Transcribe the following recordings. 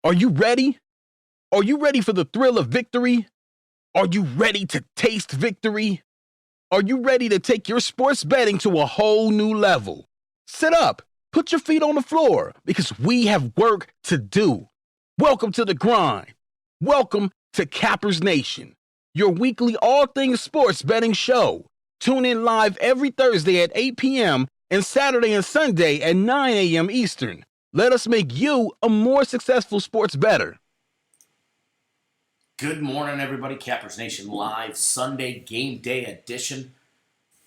Are you ready? Are you ready for the thrill of victory? Are you ready to taste victory? Are you ready to take your sports betting to a whole new level? Sit up, put your feet on the floor, because we have work to do. Welcome to the grind. Welcome to Cappers Nation, your weekly all things sports betting show. Tune in live every Thursday at 8 p.m. and Saturday and Sunday at 9 a.m. Eastern. Let us make you a more successful sports bettor. Good morning, everybody. Cappers Nation live Sunday game day edition.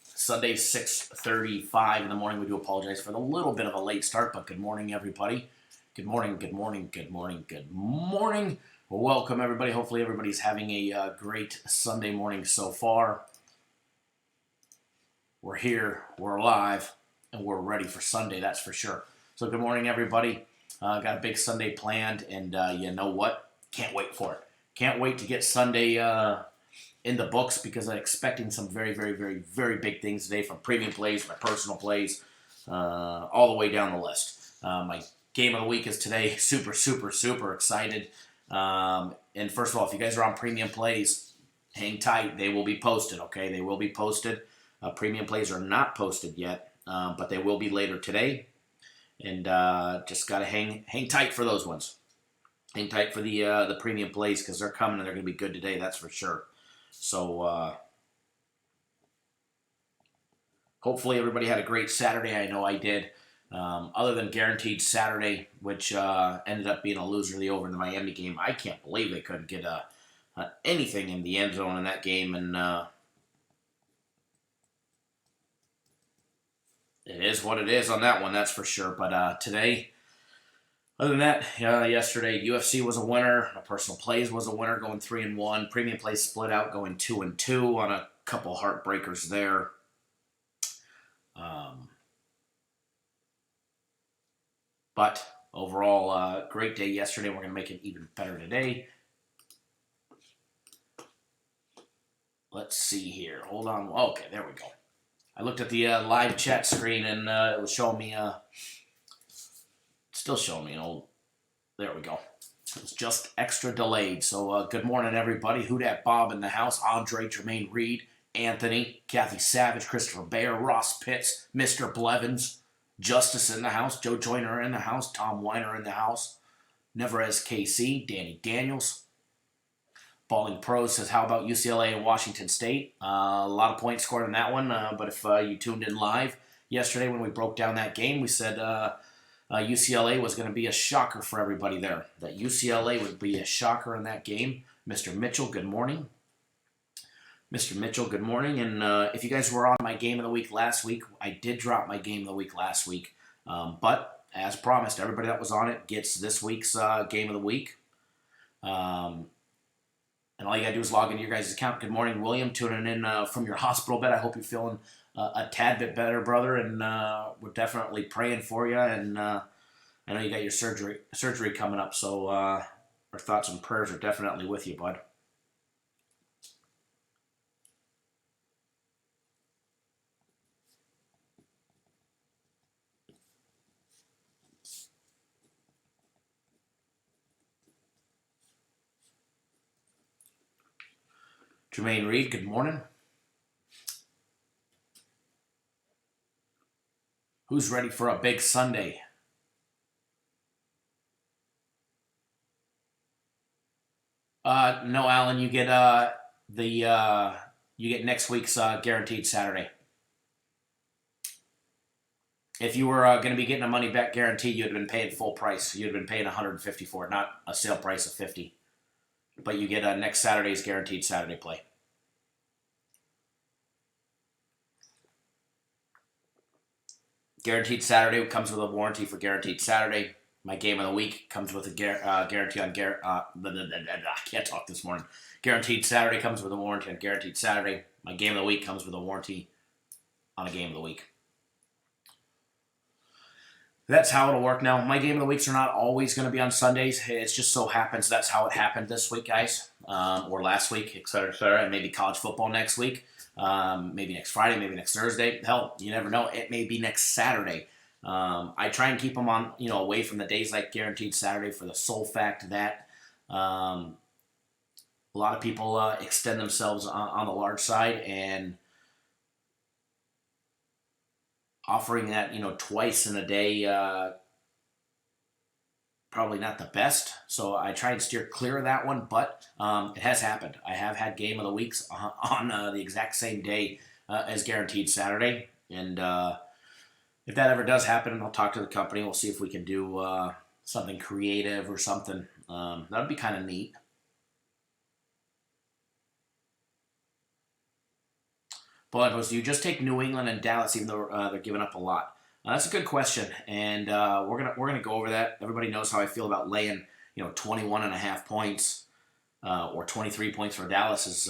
Sunday 6:35 in the morning. We do apologize for the little bit of a late start, but good morning, everybody. Good morning, good morning, good morning, good morning. Welcome, everybody. Hopefully, everybody's having a great Sunday morning so far. We're here, we're alive, and we're ready for Sunday, that's for sure. So good morning, everybody. Got a big Sunday planned, and you know what? Can't wait for it. Can't wait to get Sunday in the books because I'm expecting some very, very, very, very big things today from premium plays, my personal plays, all the way down the list. My game of the week is today. Super, super, super excited. And first of all, if you guys are on premium plays, hang tight. They will be posted, okay? They will be posted. Premium plays are not posted yet, but they will be later today. And just got to hang tight for those ones. Hang tight for the premium plays because they're coming and they're going to be good today, that's for sure. So hopefully everybody had a great Saturday. I know I did. Other than Guaranteed Saturday, which ended up being a loser, the over in the Miami game. I can't believe they couldn't get anything in the end zone in that game. And it is what it is on that one, that's for sure. But today, other than that, yesterday UFC was a winner. My personal plays was a winner, going 3-1. Premium plays split out, going 2-2 on a couple heartbreakers there. But overall, great day yesterday. We're going to make it even better today. Let's see here. Hold on. Okay, there we go. I looked at the live chat screen, and it was showing me, still showing me an old, there we go. It was just extra delayed. So good morning, everybody. Who Dat Bob in the house, Andre, Jermaine Reed, Anthony, Kathy Savage, Christopher Bayer, Ross Pitts, Mr. Blevins, Justice in the house, Joe Joyner in the house, Tom Weiner in the house, Neverez KC, Danny Daniels. Balling Pros says, how about UCLA and Washington State? A lot of points scored in that one, but if you tuned in live yesterday when we broke down that game, we said UCLA was going to be a shocker for everybody there. That UCLA would be a shocker in that game. Mr. Mitchell, good morning. Mr. Mitchell, good morning. And if you guys were on my game of the week last week, I did drop my game of the week last week. But as promised, everybody that was on it gets this week's game of the week. And all you got to do is log into your guys' account. Good morning, William, tuning in from your hospital bed. I hope you're feeling a tad bit better, brother, and we're definitely praying for you. And I know you got your surgery coming up, so our thoughts and prayers are definitely with you, bud. Jermaine Reed, good morning. Who's ready for a big Sunday? No, Alan, you get you get next week's Guaranteed Saturday. If you were going to be getting a money back guarantee, you'd have been paying full price. You'd have been paying $150 for it, not a sale price of $50. But you get next Saturday's Guaranteed Saturday play. Guaranteed Saturday comes with a warranty for Guaranteed Saturday. My game of the week comes with a guarantee on I can't talk this morning. Guaranteed Saturday comes with a warranty on Guaranteed Saturday. My game of the week comes with a warranty on a game of the week. That's how it'll work now. My game of the weeks are not always going to be on Sundays. It just so happens that's how it happened this week, guys, or last week, et cetera, and maybe college football next week, maybe next Friday, maybe next Thursday. Hell, you never know. It may be next Saturday. I try and keep them on, away from the days like Guaranteed Saturday for the sole fact that a lot of people extend themselves on the large side, and offering that, twice in a day, probably not the best. So I try and steer clear of that one, but it has happened. I have had game of the weeks on the exact same day as Guaranteed Saturday, and if that ever does happen, I'll talk to the company. We'll see if we can do something creative or something. That would be kind of neat. But do you just take New England and Dallas, even though they're giving up a lot? That's a good question, and we're gonna go over that. Everybody knows how I feel about laying 21.5 points or 23 points for Dallas is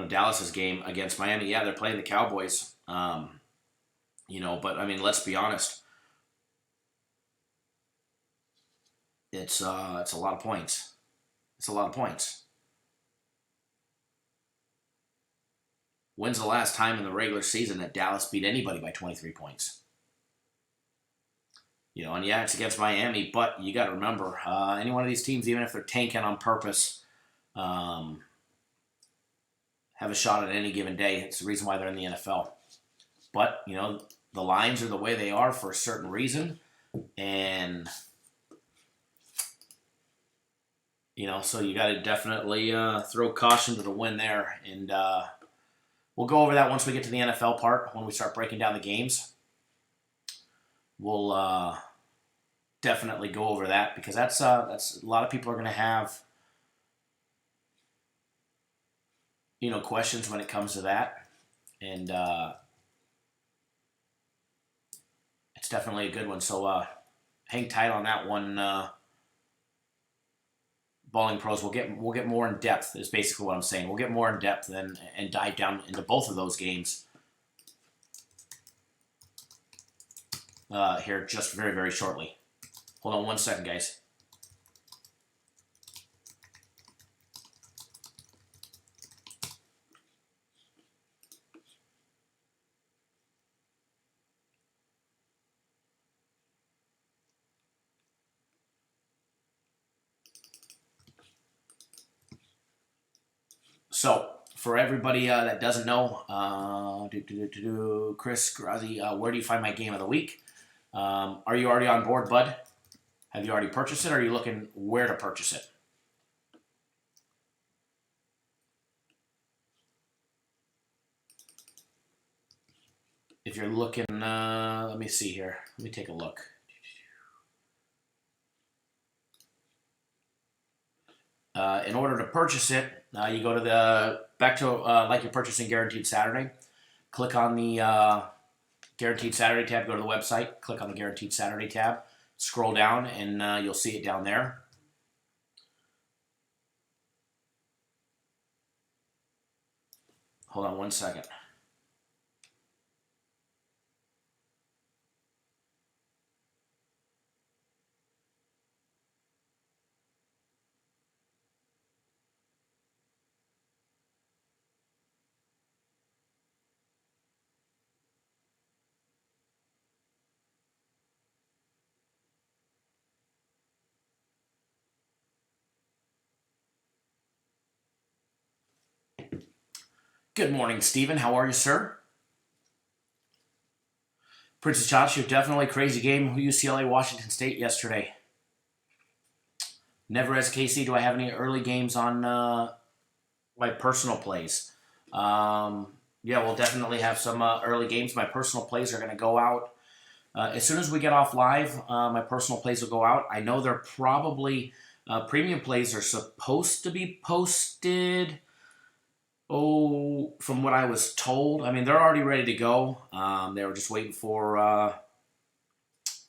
Dallas's game against Miami. Yeah, they're playing the Cowboys. But I mean, let's be honest. It's a lot of points. It's a lot of points. When's the last time in the regular season that Dallas beat anybody by 23 points? And yeah, it's against Miami, but you got to remember, any one of these teams, even if they're tanking on purpose, have a shot at any given day. It's the reason why they're in the NFL. But, the lines are the way they are for a certain reason. And, so you got to definitely throw caution to the wind there. And we'll go over that once we get to the NFL part, when we start breaking down the games. We'll definitely go over that, because that's a lot of people are going to have questions when it comes to that, and it's definitely a good one. So hang tight on that one, Balling Pros. We'll get more in depth, is basically what I'm saying. We'll get more in depth and dive down into both of those games here just very, very shortly. Hold on one second, guys. So, for everybody that doesn't know, Chris Grazi, where do you find my game of the week? Are you already on board, bud? Have you already purchased it, or are you looking where to purchase it? If you're looking, let me see here. Let me take a look. In order to purchase it, you go to back to like you're purchasing Guaranteed Saturday. Click on the Guaranteed Saturday tab. Go to the website. Click on the Guaranteed Saturday tab. Scroll down, and you'll see it down there. Hold on one second. Good morning, Stephen. How are you, sir? Princess Josh, you're definitely a crazy game. UCLA, Washington State yesterday. Never as KC do I have any early games on my personal plays. Yeah, we'll definitely have some early games. My personal plays are going to go out as soon as we get off live. My personal plays will go out. I know they're probably premium plays are supposed to be posted. From what I was told, I mean, they're already ready to go. They were just waiting for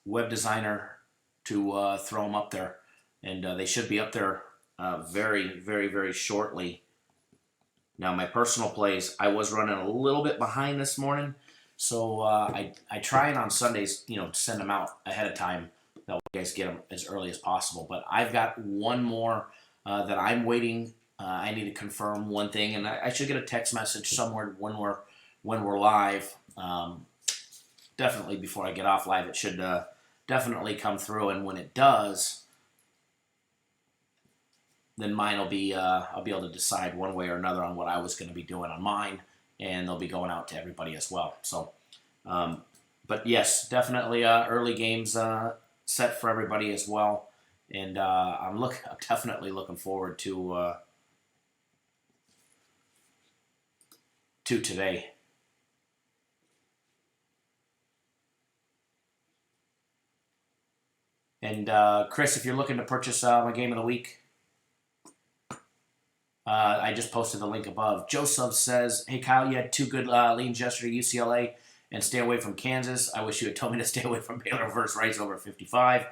web designer to throw them up there, and they should be up there very, very, very shortly. Now, my personal plays, I was running a little bit behind this morning, so I try and on Sundays, send them out ahead of time. That way you guys get them as early as possible. But I've got one more that I'm waiting. I need to confirm one thing, and I should get a text message somewhere when we're live. definitely before I get off live, it should definitely come through. And when it does, then mine will be I'll be able to decide one way or another on what I was going to be doing on mine, and they'll be going out to everybody as well. So, but yes, definitely early games set for everybody as well, and I'm definitely looking forward to today. And Chris, if you're looking to purchase my game of the week, I just posted the link above. Joseph says, "Hey Kyle, you had 2 good leans yesterday, UCLA, and stay away from Kansas. I wish you had told me to stay away from Baylor versus Rice over 55.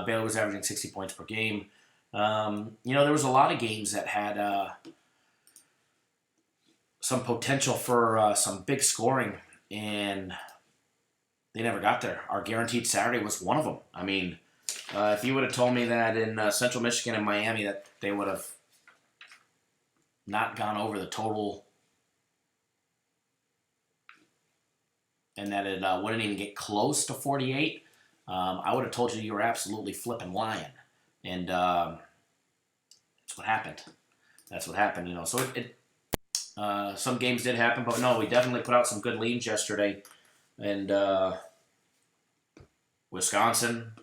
Baylor was averaging 60 points per game. There was a lot of games that had some potential for some big scoring, and they never got there. Our guaranteed Saturday was one of them. I mean, if you would have told me that in Central Michigan and Miami that they would have not gone over the total and that it wouldn't even get close to 48, I would have told you were absolutely flipping lying. And that's what happened. That's what happened, So some games did happen, but no, we definitely put out some good leans yesterday. And Wisconsin,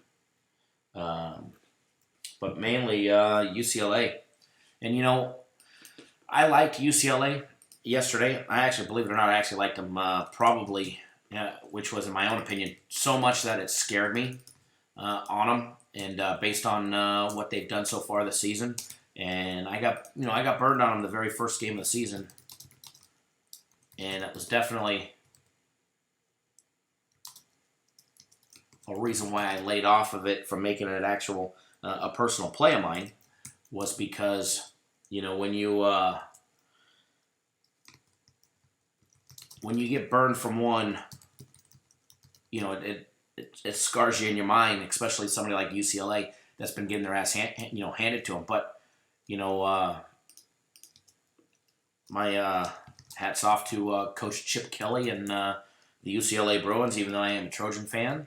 but mainly UCLA. And, I liked UCLA yesterday. I actually, believe it or not, I actually liked them probably, which was in my own opinion, so much that it scared me on them. And based on what they've done so far this season, and I got burned on them the very first game of the season, and it was definitely a reason why I laid off of it from making it actual a personal play of mine, was because when you get burned from one, it scars you in your mind, especially somebody like UCLA that's been getting their ass handed to them. But my hats off to Coach Chip Kelly and the UCLA Bruins, even though I am a Trojan fan,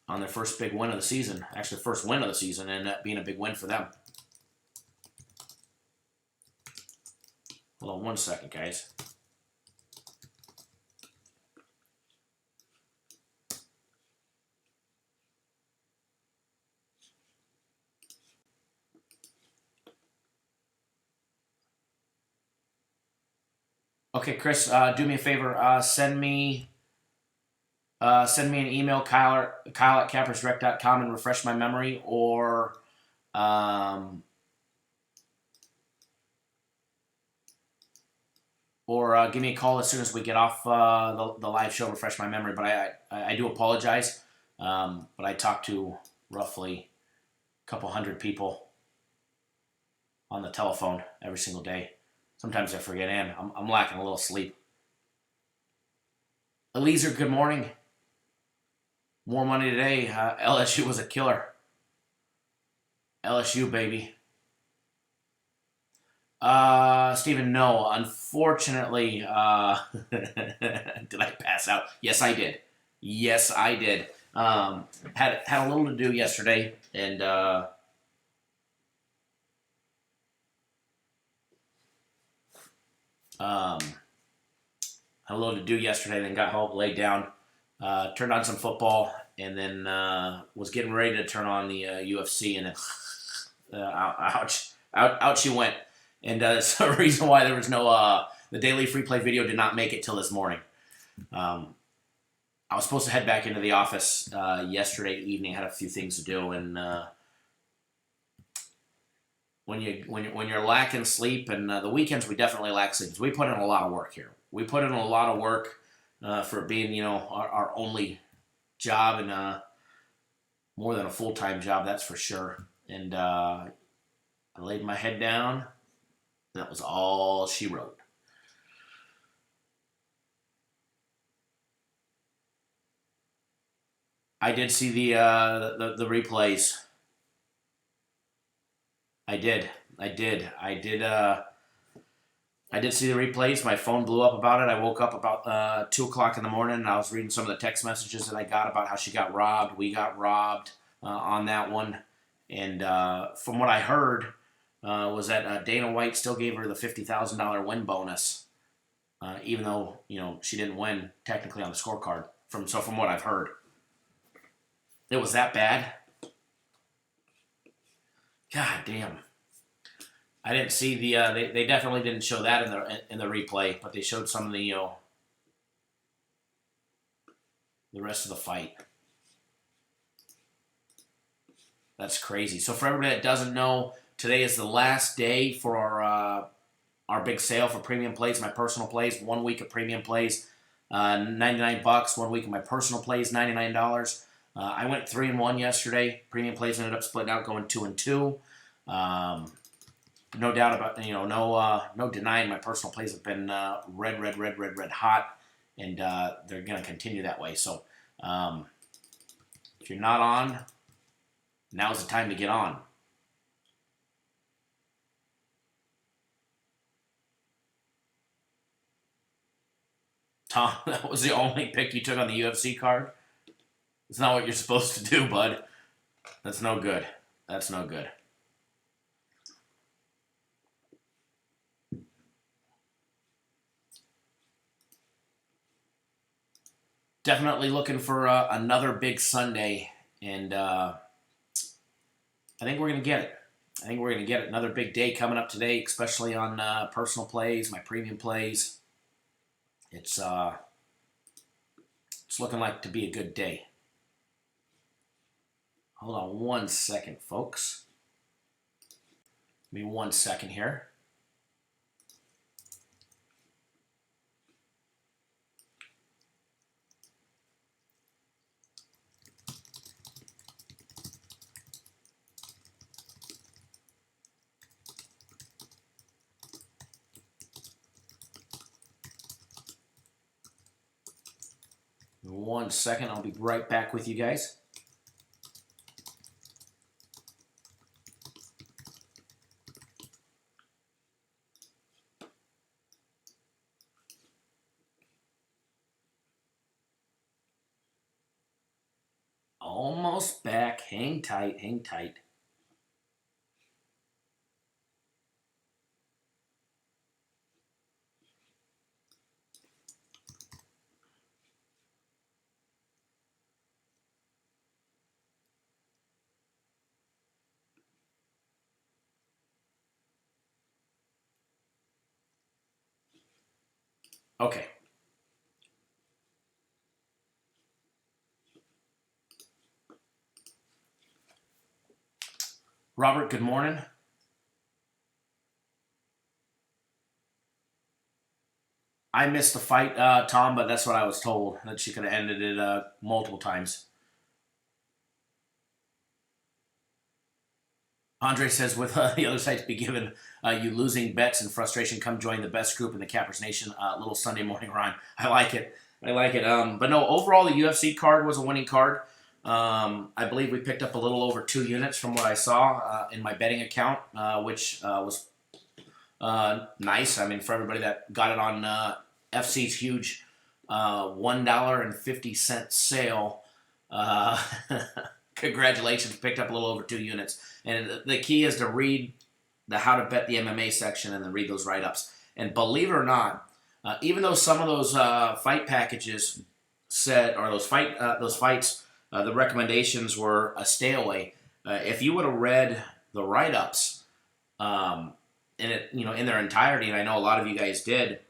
on their first big win of the season. Actually, first win of the season, and being a big win for them. Hold on one second, guys. Okay, Chris, do me a favor. Send me an email, Kyle at cappersdirect.com, and refresh my memory, or give me a call as soon as we get off the live show, refresh my memory. But I do apologize. But I talked to roughly a couple hundred people on the telephone every single day. Sometimes I forget, and I'm lacking a little sleep. Eliezer, good morning. More money today. LSU was a killer. LSU, baby. Stephen, no. Unfortunately, did I pass out? Yes, I did. Had a little to do yesterday, and had a little to do yesterday, then got home, laid down, turned on some football, and then was getting ready to turn on the UFC, and then out she went. And that's the reason why there was no the daily free play video did not make it till this morning. I was supposed to head back into the office yesterday evening. Had a few things to do, and when you're lacking sleep, and the weekends we definitely lack sleep. We put in a lot of work here. We put in a lot of work for being our only job, and more than a full-time job, that's for sure. And I laid my head down. That was all she wrote. I did see the replays. I did. I did see the replays. My phone blew up about it. I woke up about 2 o'clock in the morning, and I was reading some of the text messages that I got about how she got robbed. We got robbed on that one. And from what I heard was that Dana White still gave her the $50,000 win bonus, even though she didn't win technically on the scorecard. From what I've heard, it was that bad. God damn. I didn't see the. They definitely didn't show that in the replay, but they showed some of the the rest of the fight. That's crazy. So for everybody that doesn't know, today is the last day for our big sale for premium plays. My personal plays, 1 week of premium plays, $99. 1 week of my personal plays, $99. I went 3-1 yesterday. Premium plays ended up splitting out, going 2-2. No doubt about no denying my personal plays have been red hot, and they're going to continue that way. So if you're not on, now's the time to get on. Tom, that was the only pick you took on the UFC card? It's not what you're supposed to do, bud. That's no good. That's no good. Definitely looking for another big Sunday, and I think we're going to get it. I think we're going to get it. Another big day coming up today, especially on personal plays, my premium plays. It's looking like to be a good day. Hold on 1 second, folks. Give me 1 second here. In 1 second, I'll be right back with you guys. Almost back. Hang tight, hang tight. Okay. Robert, good morning. I missed the fight, Tom, but that's what I was told, that she could have ended it multiple times. Andre says, with the other sites be given you losing bets and frustration, come join the best group in the Cappers Nation. Little Sunday morning rhyme. I like it. I like it. But no, overall, the UFC card was a winning card. I believe we picked up a little over 2 units from what I saw in my betting account, which was nice. I mean, for everybody that got it on FC's huge $1.50 sale, congratulations, picked up a little over 2 units. And the key is to read the how to bet the MMA section and then read those write-ups. And believe it or not, even though some of those fight packages said, or those fights, the recommendations were a stay away. If you would have read the write-ups in their entirety, and I know a lot of you guys did,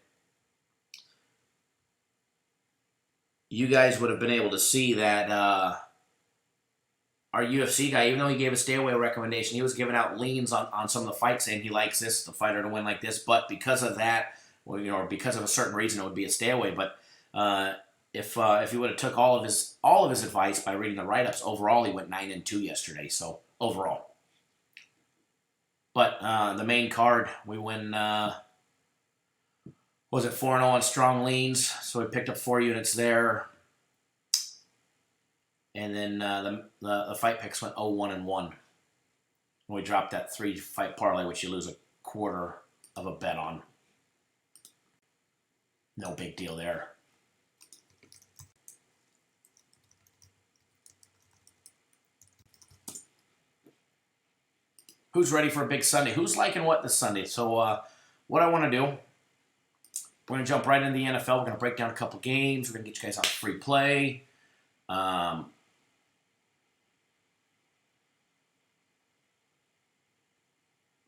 you guys would have been able to see that our UFC guy, even though he gave a stay away recommendation, he was giving out leans on some of the fights, saying he likes the fighter to win like this, but because of that, or because of a certain reason, it would be a stay away. But if he would have took all of his advice by reading the write-ups, overall he went 9-2 yesterday. So overall, but the main card we win. Was it 4-0 on strong leans? So we picked up 4 units there. And then the fight picks went 0-1-1. We dropped that 3-fight parlay, which you lose a quarter of a bet on. No big deal there. Who's ready for a big Sunday? Who's liking what this Sunday? So what I want to do, we're going to jump right into the NFL. We're going to break down a couple games. We're going to get you guys on free play.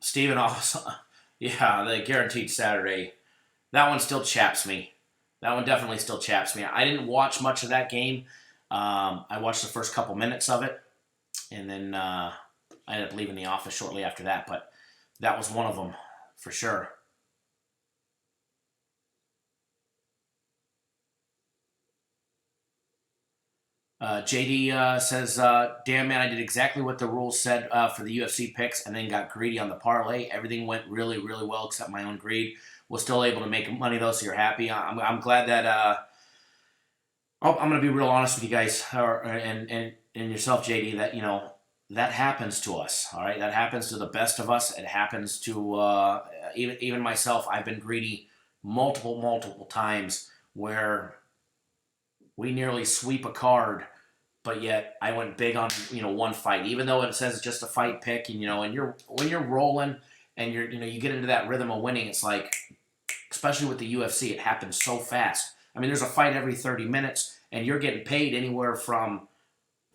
Steven also, yeah, the guaranteed Saturday. That one still chaps me. That one definitely still chaps me. I didn't watch much of that game. I watched the first couple minutes of it, and then I ended up leaving the office shortly after that. But that was one of them for sure. JD says, damn man, I did exactly what the rules said for the UFC picks and then got greedy on the parlay. Everything went really, really well except my own greed. Was still able to make money though, so you're happy. I'm glad that I'm going to be real honest with you guys and yourself, JD, that, you know, that happens to us, all right? That happens to the best of us. It happens to even myself. I've been greedy multiple times where we nearly sweep a card, but yet I went big on, you know, one fight, even though it says it's just a fight pick, and, you know, and when you're rolling and you're, you know, you get into that rhythm of winning, it's like, especially with the UFC, it happens so fast. I mean, there's a fight every 30 minutes, and you're getting paid anywhere from,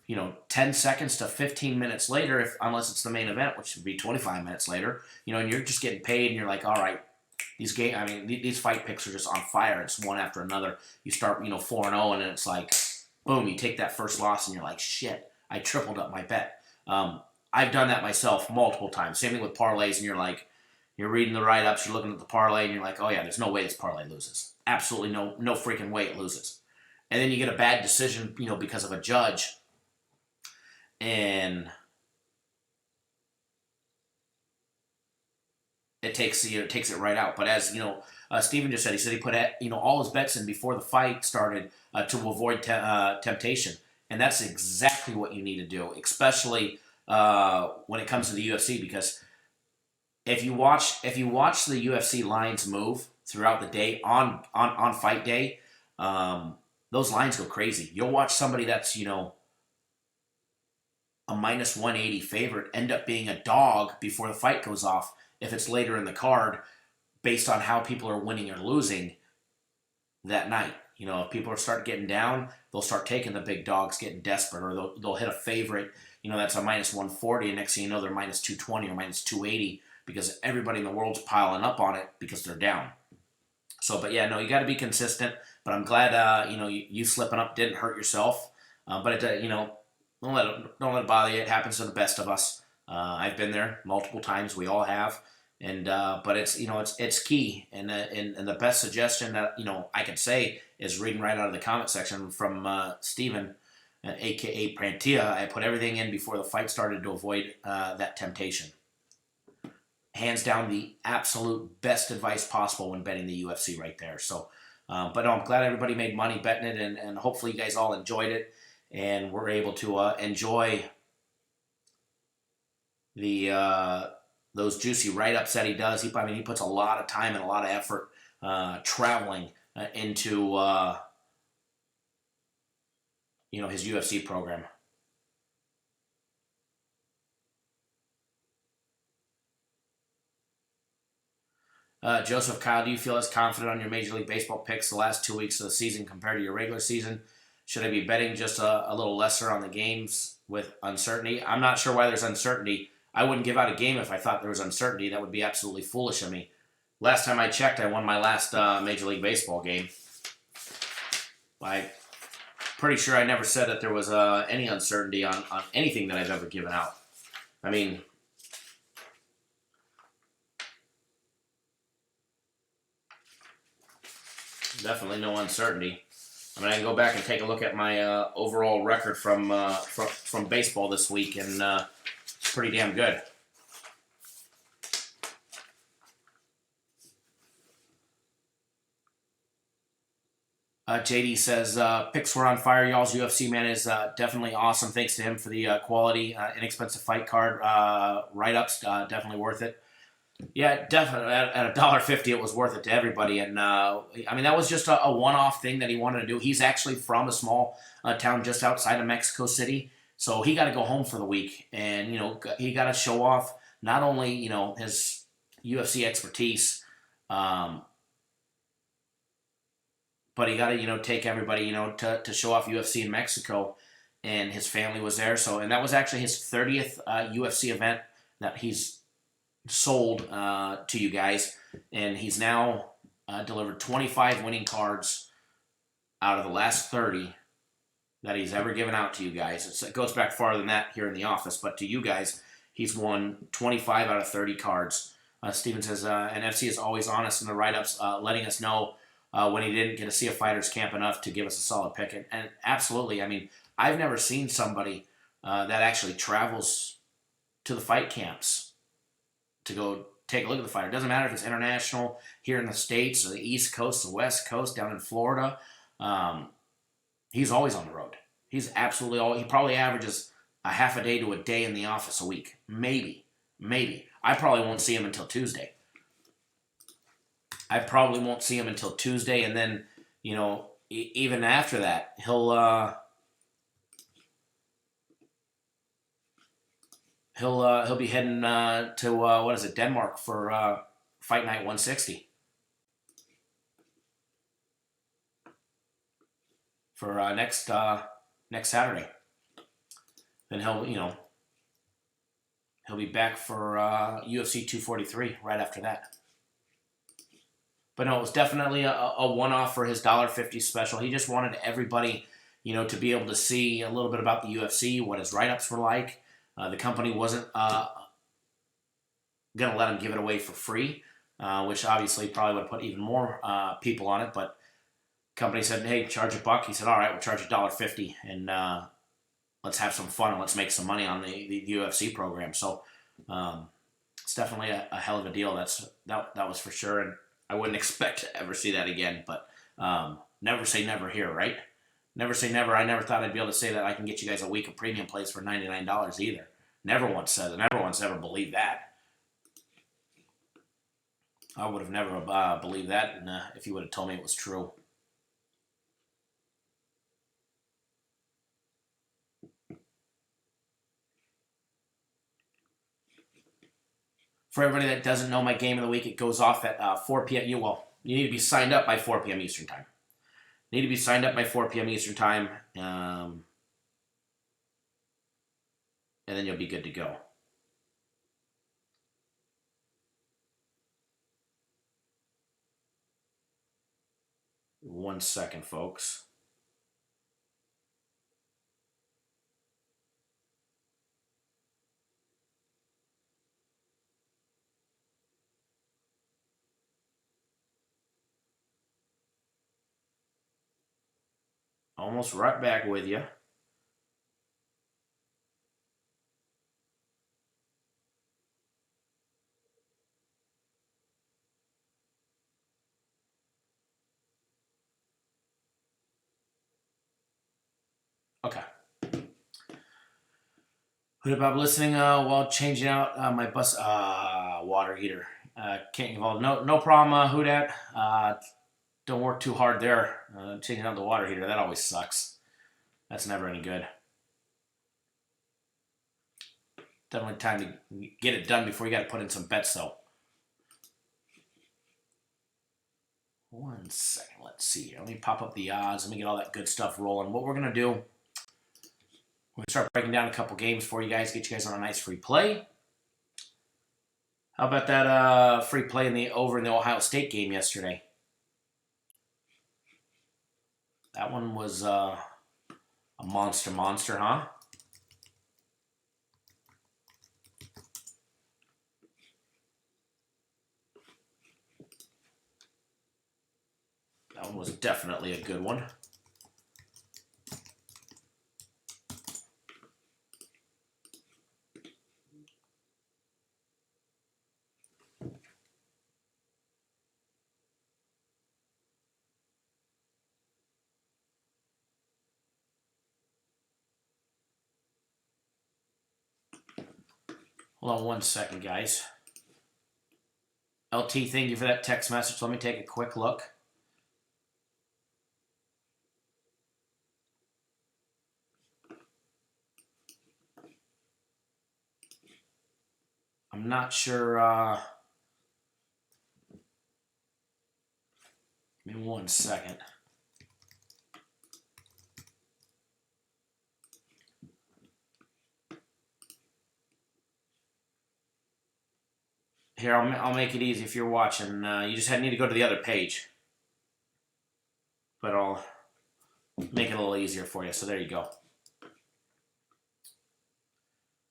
you know, 10 seconds to 15 minutes later, unless it's the main event, which would be 25 minutes later, you know, and you're just getting paid, and you're like, all right, these fight picks are just on fire. It's one after another. You start, you know, 4-0, and it's like, boom, you take that first loss, and you're like, shit, I tripled up my bet. I've done that myself multiple times. Same thing with parlays, and you're like, you're reading the write-ups, you're looking at the parlay, and you're like, oh yeah, there's no way this parlay loses. Absolutely no freaking way it loses. And then you get a bad decision, you know, because of a judge, and it takes it right out. But as you know, Steven just said, he said he put, you know, all his bets in before the fight started to avoid temptation, and that's exactly what you need to do, especially when it comes to the UFC, because if you watch the UFC lines move throughout the day on fight day, those lines go crazy. You'll watch somebody that's, you know, a minus 180 favorite end up being a dog before the fight goes off if it's later in the card, based on how people are winning or losing that night. You know, if people start getting down, they'll start taking the big dogs, getting desperate, or they'll hit a favorite, you know, that's a minus 140, and next thing you know, they're minus 220 or minus 280 because everybody in the world's piling up on it because they're down. So, but yeah, no, you got to be consistent. But I'm glad, you know, you slipping up didn't hurt yourself. But it, you know, don't let it bother you. It happens to the best of us. I've been there multiple times. We all have. And but it's, you know, it's key. And the best suggestion that, you know, I could say is reading right out of the comment section from Steven, aka Prantia. I put everything in before the fight started to avoid that temptation. Hands down, the absolute best advice possible when betting the UFC right there. So, but no, I'm glad everybody made money betting it, and hopefully you guys all enjoyed it, and we're able to enjoy the those juicy write-ups that he does. He puts a lot of time and a lot of effort traveling into you know, his UFC program. Joseph, Kyle, do you feel as confident on your Major League Baseball picks the last 2 weeks of the season compared to your regular season? Should I be betting just a little lesser on the games with uncertainty? I'm not sure why there's uncertainty. I wouldn't give out a game if I thought there was uncertainty. That would be absolutely foolish of me. Last time I checked, I won my last Major League Baseball game. I'm pretty sure I never said that there was any uncertainty on anything that I've ever given out. I mean, definitely no uncertainty. I mean, I can go back and take a look at my overall record from baseball this week, and it's pretty damn good. JD says, picks were on fire. Y'all's UFC man is definitely awesome. Thanks to him for the quality, inexpensive fight card write-ups. Definitely worth it. Yeah, definitely. At $1.50, it was worth it to everybody. And I mean, that was just a one-off thing that he wanted to do. He's actually from a small town just outside of Mexico City, so he got to go home for the week, and he got to show off not only his UFC expertise, um, but he got to take everybody to show off UFC in Mexico, and his family was there. So, and that was actually his 30th UFC event that he's sold to you guys, and he's now delivered 25 winning cards out of the last 30 that he's ever given out to you guys. It goes back farther than that here in the office, but to you guys, he's won 25 out of 30 cards. Steven says, and FC is always honest in the write-ups, letting us know when he didn't get to see a fighter's camp enough to give us a solid pick. And absolutely, I mean, I've never seen somebody that actually travels to the fight camps to go take a look at the fighter. It doesn't matter if it's international here in the States or the East Coast, the West Coast, down in Florida. He's always on the road. He's absolutely all. He probably averages a half a day to a day in the office a week. Maybe. I probably won't see him until Tuesday. And then, even after that, he'll be heading to what is it, Denmark for Fight Night 160 for next Saturday. Then he'll be back for UFC 243 right after that. But no, it was definitely a one-off for his $1.50 special. He just wanted everybody, to be able to see a little bit about the UFC, what his write-ups were like. The company wasn't going to let him give it away for free, which obviously probably would have put even more people on it. But the company said, hey, charge $1. He said, all right, we'll charge $1.50, and let's have some fun and let's make some money on the UFC program. So it's definitely a hell of a deal. That was for sure, and I wouldn't expect to ever see that again. But never say never here, right? Never say never. I never thought I'd be able to say that I can get you guys a week of premium plays for $99 either. Never once said it. Never once ever believed that. I would have never believed that if you would have told me it was true. For everybody that doesn't know my game of the week, it goes off at 4 p.m. You need to be signed up by 4 p.m. Eastern Time. Need to be signed up by 4 p.m. Eastern Time, and then you'll be good to go. One second, folks. Almost right back with you. Okay. What about listening while changing out my bus water heater? Can't involve. No problem, who dat? Don't work too hard there. Changing out the water heater, that always sucks. That's never any good. Definitely time to get it done before you got to put in some bets, though. 1 second. Let's see here. Let me pop up the odds. Let me get all that good stuff rolling. What we're going to do, we're going to start breaking down a couple games for you guys, get you guys on a nice free play. How about that free play in the Ohio State game yesterday? That one was a monster, huh? That one was definitely a good one. Hold on 1 second, guys. LT, thank you for that text message. Let me take a quick look. I'm not sure. Give me 1 second. Here, I'll make it easy if you're watching. You just need to go to the other page. But I'll make it a little easier for you. So there you go.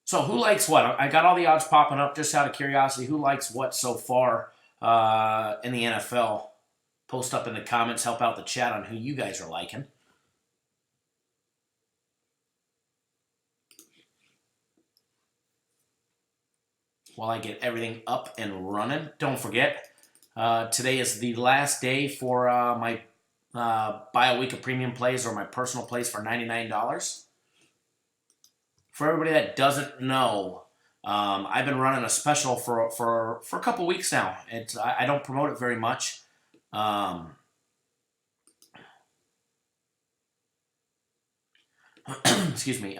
So who likes what? I got all the odds popping up just out of curiosity. Who likes what so far in the NFL? Post up in the comments. Help out the chat on who you guys are liking. While I get everything up and running. Don't forget, today is the last day for my buy a week of premium plays or my personal plays for $99. For everybody that doesn't know, I've been running a special for a couple weeks now. I don't promote it very much. Excuse me.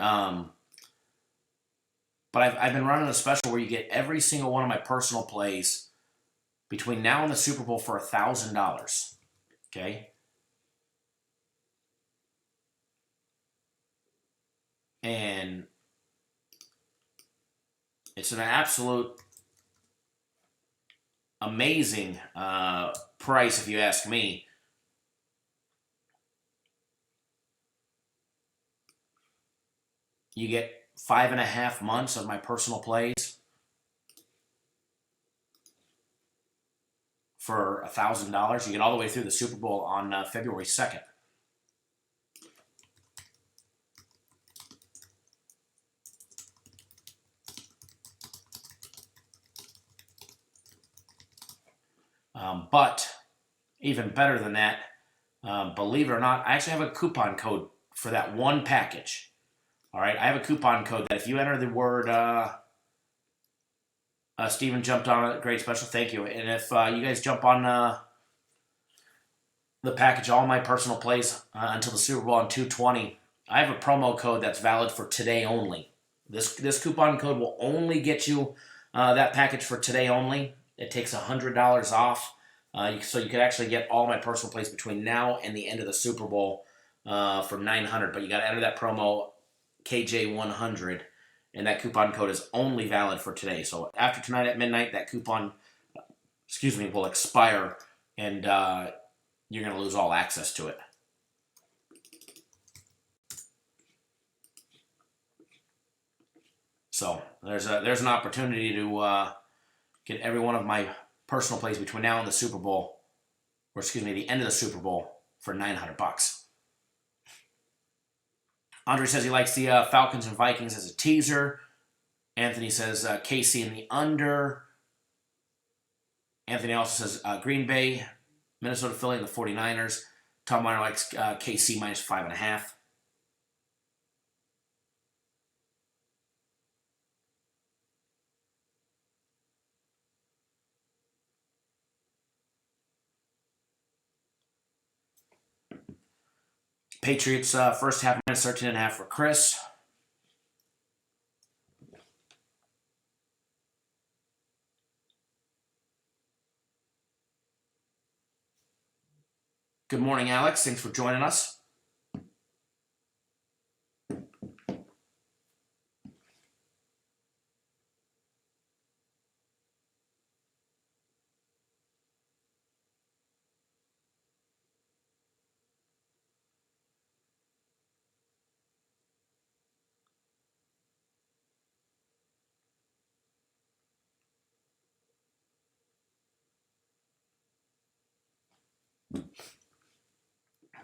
But I've been running a special where you get every single one of my personal plays between now and the Super Bowl for $1,000. Okay? And it's an absolute amazing price, if you ask me. You get 5.5 months of my personal plays for $1,000. You get all the way through the Super Bowl on February 2nd. But even better than that, believe it or not, I actually have a coupon code for that one package. All right, I have a coupon code that if you enter the word, Steven jumped on it, great special, thank you. And if you guys jump on the package, all my personal plays until the Super Bowl on 2/20, I have a promo code that's valid for today only. This coupon code will only get you that package for today only. It takes $100 off. So you could actually get all my personal plays between now and the end of the Super Bowl for $900. But you got to enter that promo KJ100, and that coupon code is only valid for today. So after tonight at midnight, that coupon, will expire, and you're going to lose all access to it. So there's an opportunity to get every one of my personal plays between now and the Super Bowl, the end of the Super Bowl for $900. Andre says he likes the Falcons and Vikings as a teaser. Anthony says KC in the under. Anthony also says Green Bay, Minnesota, Philly, and the 49ers. Tom Meyer likes KC minus 5.5. Patriots first half minus 13.5 for Chris. Good morning, Alex. Thanks for joining us.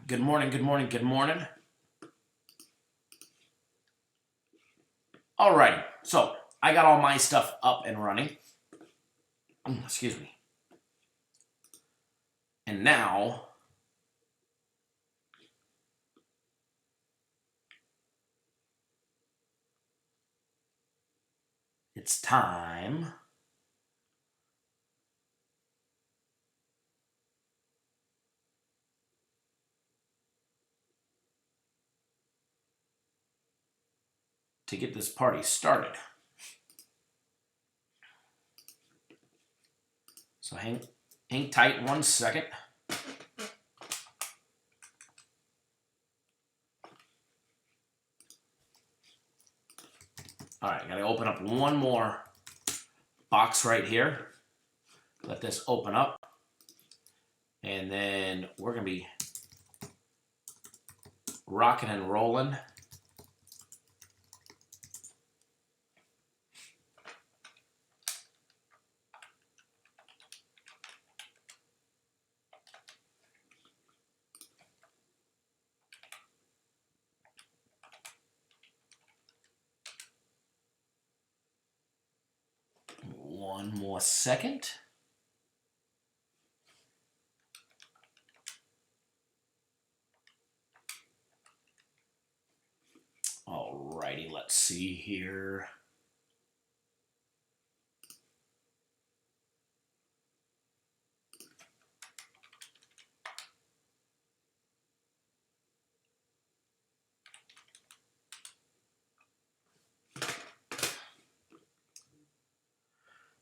Good morning, good morning, good morning. Alrighty, so I got all my stuff up and running. Excuse me. And now it's time to get this party started. So hang tight 1 second. All right, got to open up one more box right here. Let this open up. And then we're going to be rocking and rolling. One more second. Alrighty, let's see here.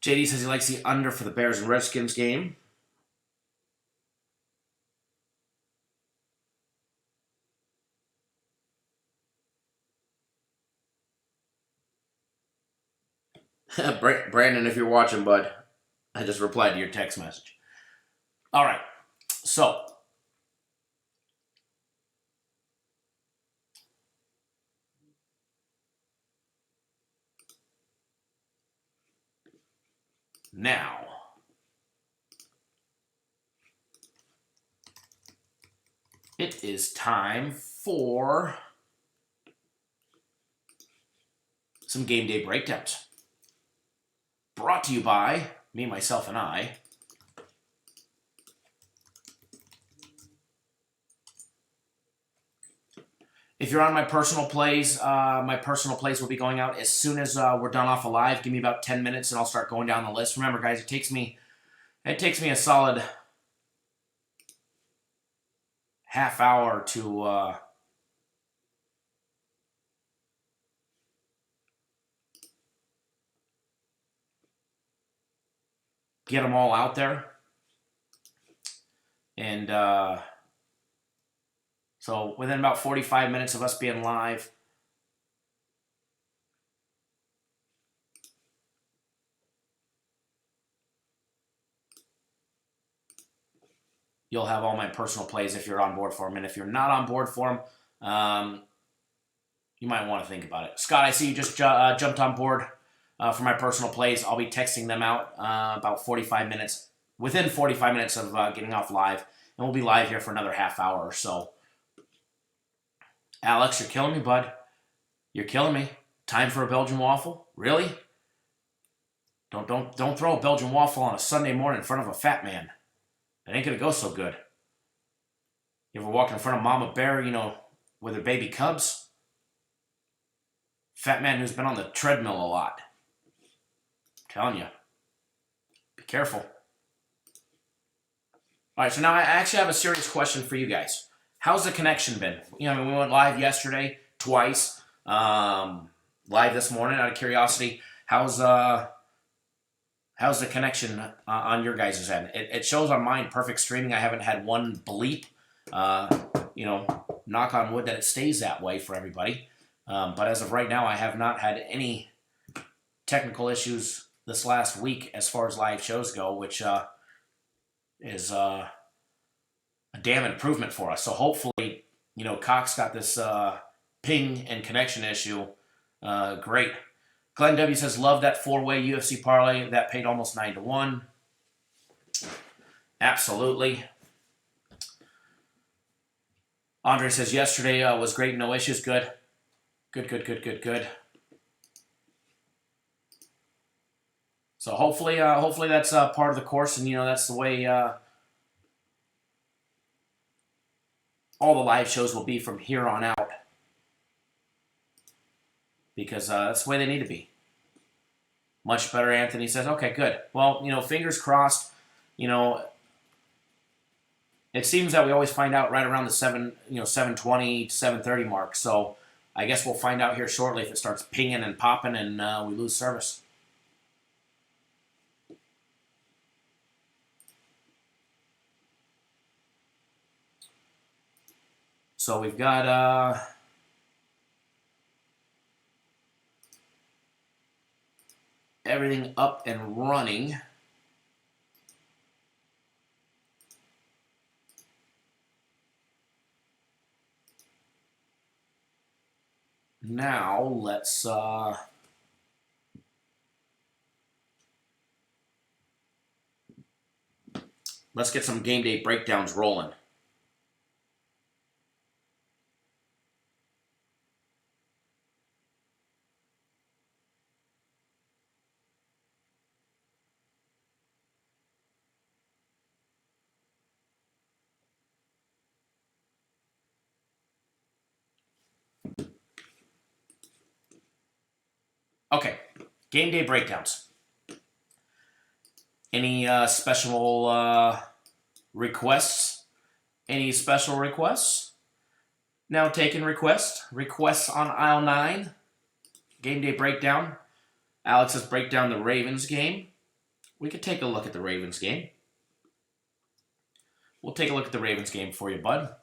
JD says he likes the under for the Bears and Redskins game. Brandon, if you're watching, bud, I just replied to your text message. All right, so now it is time for some game day breakdowns. Brought to you by me, myself, and I. If you're on my personal plays will be going out as soon as we're done off of live. Give me about 10 minutes and I'll start going down the list. Remember, guys, it takes me a solid half hour to get them all out there. And so within about 45 minutes of us being live, you'll have all my personal plays if you're on board for them. And if you're not on board for them, you might want to think about it. Scott, I see you just jumped on board for my personal plays. I'll be texting them out about 45 minutes, within 45 minutes of getting off live. And we'll be live here for another half hour or so. Alex, you're killing me, bud. You're killing me. Time for a Belgian waffle? Really? Don't throw a Belgian waffle on a Sunday morning in front of a fat man. It ain't gonna go so good. You ever walk in front of Mama Bear, with her baby cubs? Fat man who's been on the treadmill a lot. I'm telling you. Be careful. All right, so now I actually have a serious question for you guys. How's the connection been? We went live yesterday twice. Live this morning out of curiosity. How's the connection on your guys' end? It shows on mine perfect streaming. I haven't had one bleep. Knock on wood that it stays that way for everybody. But as of right now, I have not had any technical issues this last week as far as live shows go, which is a damn improvement for us. So hopefully, Cox got this ping and connection issue. Great. Glenn W says, love that 4-way UFC parlay. That paid almost 9-1. Absolutely. Andre says, yesterday was great. No issues. Good. Good. So hopefully that's part of the course, and that's the way all the live shows will be from here on out, because that's the way they need to be. Much better, Anthony says. Okay, good. Well, fingers crossed. It seems that we always find out right around the 7:20 to 7:30 mark. So I guess we'll find out here shortly if it starts pinging and popping and we lose service. So we've got everything up and running. Now let's get some game day breakdowns rolling. Okay, game day breakdowns. Any special requests? Any special requests? Now taking requests. Requests on aisle 9. Game day breakdown. Alex has break down the Ravens game. We could take a look at the Ravens game. We'll take a look at the Ravens game for you, bud.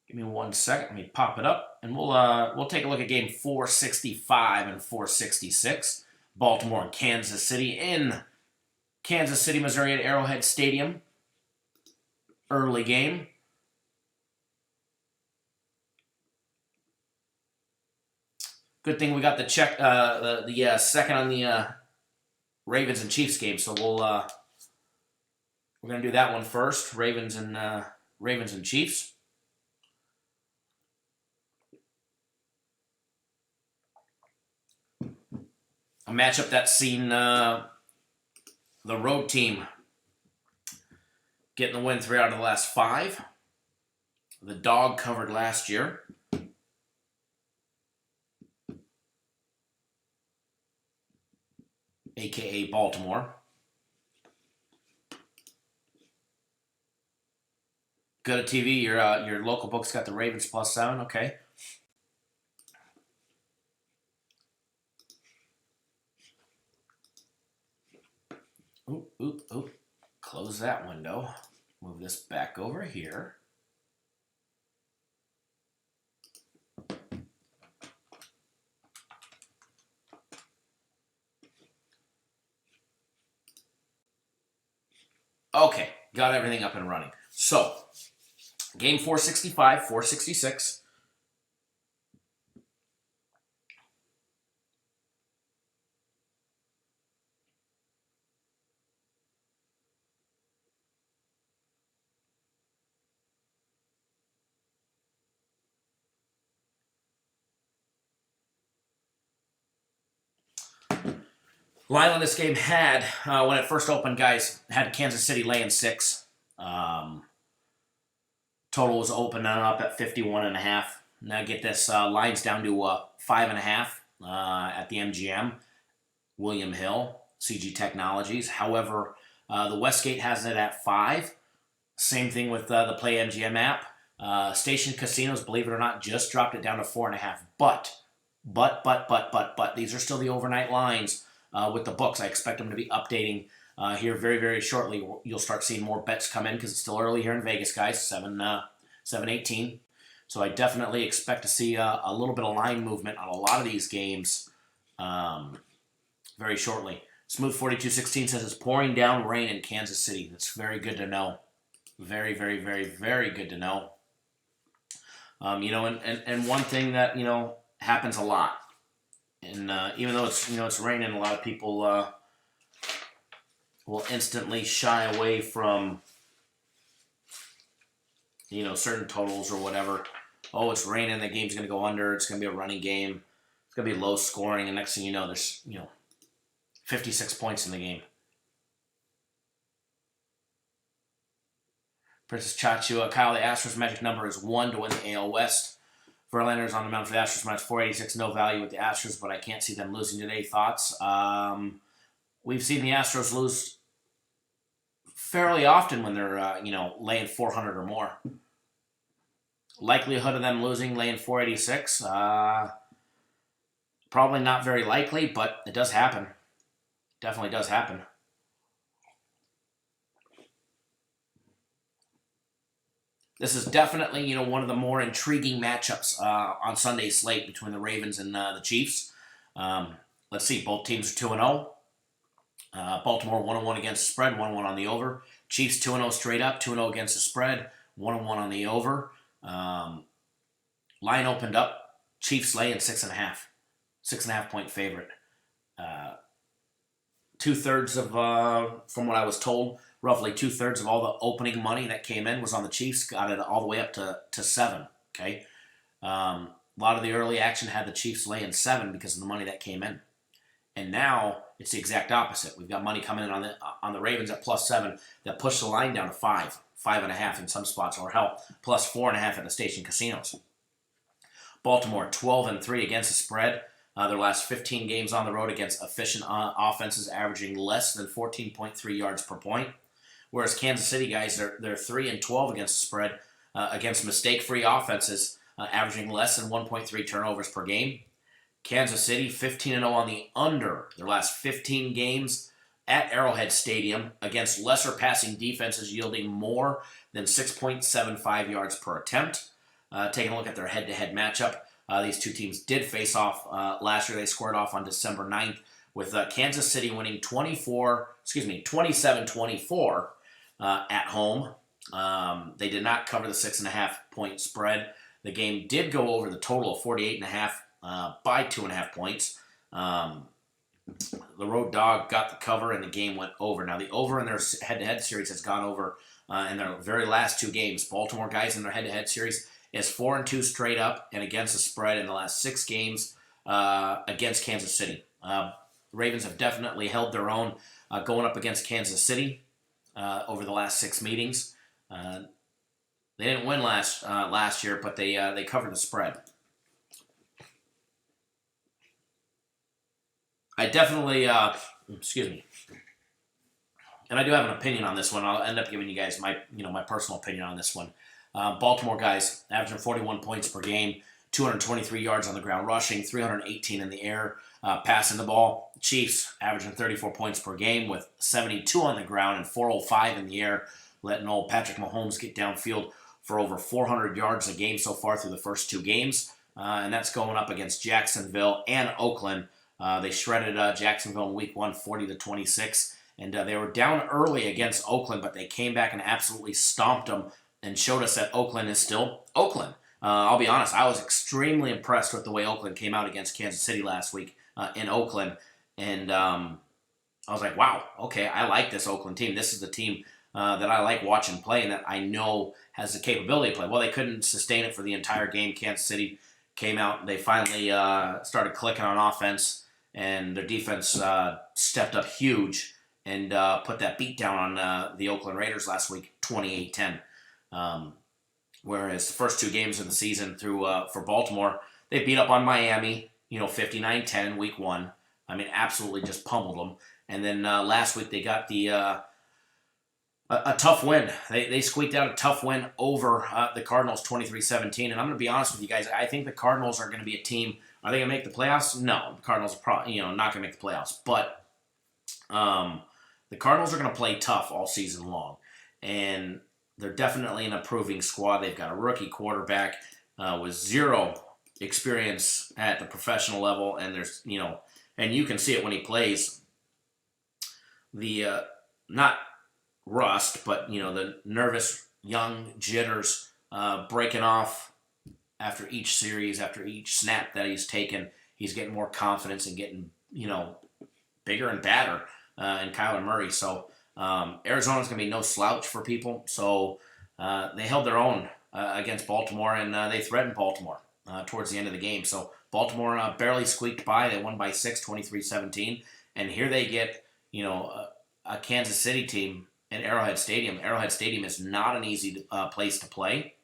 Give me 1 second. Let me pop it up, and we'll take a look at game 465 and 466. Baltimore and Kansas City in Kansas City, Missouri at Arrowhead Stadium. Early game. Good thing we got the second on the Ravens and Chiefs game, so we're gonna do that one first. Ravens and Chiefs. A matchup that's seen the road team getting the win 3 out of the last 5. The dog covered last year. AKA Baltimore. Go to TV. Your local book's got the Ravens +7. Okay. Oop. Close that window. Move this back over here. Okay, got everything up and running. So, game 465, 466. Line on this game had, when it first opened, guys, had Kansas City laying 6. Total was opening up at 51.5. Now get this, line's down to 5.5 at the MGM. William Hill, CG Technologies. However, the Westgate has it at 5. Same thing with the Play MGM app. Station Casinos, believe it or not, just dropped it down to 4.5. But, these are still the overnight lines. With the books, I expect them to be updating here very, very shortly. You'll start seeing more bets come in because it's still early here in Vegas, guys. 7:18. So I definitely expect to see a little bit of line movement on a lot of these games very shortly. Smooth 4216 says it's pouring down rain in Kansas City. That's very good to know. Very, very, very, very good to know. And one thing that happens a lot. And even though it's raining, a lot of people will instantly shy away from certain totals or whatever. Oh, it's raining, the game's gonna go under. It's gonna be a running game. It's gonna be low scoring, and next thing you know, there's 56 points in the game. Princess Chachu, Kyle, the Astros magic number is 1 to win the AL West. Verlander's on the mound for the Astros, minus 486, no value with the Astros, but I can't see them losing today. Thoughts? We've seen the Astros lose fairly often when they're, laying 400 or more. Likelihood of them losing laying 486, probably not very likely, but it does happen. Definitely does happen. This is definitely, one of the more intriguing matchups on Sunday's slate between the Ravens and the Chiefs. Let's see, both teams are 2-0. Baltimore 1-1 against the spread, 1-1 on the over. Chiefs 2-0 straight up, 2-0 against the spread, 1-1 on the over. Line opened up, Chiefs laying 6.5. 6.5 point favorite. 2/3 of, from what I was told, roughly 2/3 of all the opening money that came in was on the Chiefs. Got it all the way up to 7. Okay, a lot of the early action had the Chiefs laying 7 because of the money that came in, and now it's the exact opposite. We've got money coming in on the Ravens at +7 that pushed the line down to 5, 5.5 in some spots, or hell, +4.5 at the station casinos. Baltimore 12-3 against the spread. Their last 15 games on the road against efficient offenses, averaging less than 14.3 yards per point. Whereas Kansas City guys, they're 3-12 against the spread against mistake-free offenses, averaging less than 1.3 turnovers per game. Kansas City 15-0 on the under their last 15 games at Arrowhead Stadium against lesser passing defenses, yielding more than 6.75 yards per attempt. Taking a look at their head-to-head matchup. These two teams did face off last year. They squared off on December 9th with Kansas City winning 27-24 at home. They did not cover the 6.5 point spread. The game did go over the total of 48.5 by 2.5 points. The road dog got the cover and the game went over. Now the over in their head-to-head series has gone over in their very last 2 games. Baltimore guys in their head-to-head series is 4-2 straight up and against the spread in the last 6 games against Kansas City. Ravens have definitely held their own going up against Kansas City over the last 6 meetings. They didn't win last year, but they covered the spread. I definitely, and I do have an opinion on this one. I'll end up giving you guys my personal opinion on this one. Baltimore guys averaging 41 points per game, 223 yards on the ground rushing, 318 in the air passing the ball. Chiefs averaging 34 points per game with 72 on the ground and 405 in the air, letting old Patrick Mahomes get downfield for over 400 yards a game so far through the first 2 games. And that's going up against Jacksonville and Oakland. They shredded Jacksonville in week 1, 40-26. And they were down early against Oakland, but they came back and absolutely stomped them and showed us that Oakland is still Oakland. I'll be honest, I was extremely impressed with the way Oakland came out against Kansas City last week in Oakland. And I was like, wow, okay, I like this Oakland team. This is the team that I like watching play and that I know has the capability to play. Well, they couldn't sustain it for the entire game. Kansas City came out. They finally started clicking on offense, and their defense stepped up huge and put that beat down on the Oakland Raiders last week, 28-10. Whereas the first 2 games of the season through for Baltimore, they beat up on Miami, 59-10 in week 1. I mean, absolutely just pummeled them. And then last week they got the a tough win. They squeaked out a tough win over the Cardinals, 23-17. And I'm going to be honest with you guys. I think the Cardinals are going to be a team. Are they going to make the playoffs? No, the Cardinals are probably not going to make the playoffs. But the Cardinals are going to play tough all season long, and they're definitely an improving squad. They've got a rookie quarterback with 0 experience at the professional level, and there's and you can see it when he plays. The not rust, but the nervous young jitters breaking off after each series, after each snap that he's taken. He's getting more confidence and getting bigger and badder. And Kyler Murray. So Arizona's going to be no slouch for people. So they held their own against Baltimore, and they threatened Baltimore towards the end of the game. So Baltimore barely squeaked by. They won by 6, 23-17. And here they get, a Kansas City team in Arrowhead Stadium. Arrowhead Stadium is not an easy place to play.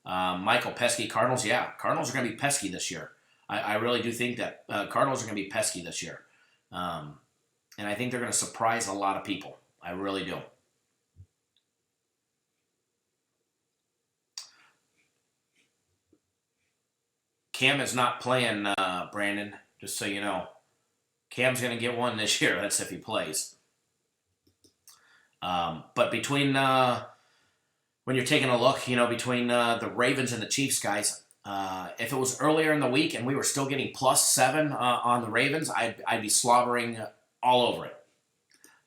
Michael Pesky, Cardinals, Cardinals are going to be pesky this year. I really do think that Cardinals are going to be pesky this year. And I think they're going to surprise a lot of people. I really do. Cam is not playing, Brandon, just so you know. Cam's going to get one this year. That's if he plays. But between, when you're taking a look, between the Ravens and the Chiefs, guys, if it was earlier in the week and we were still getting +7 on the Ravens, I'd be slobbering all over it.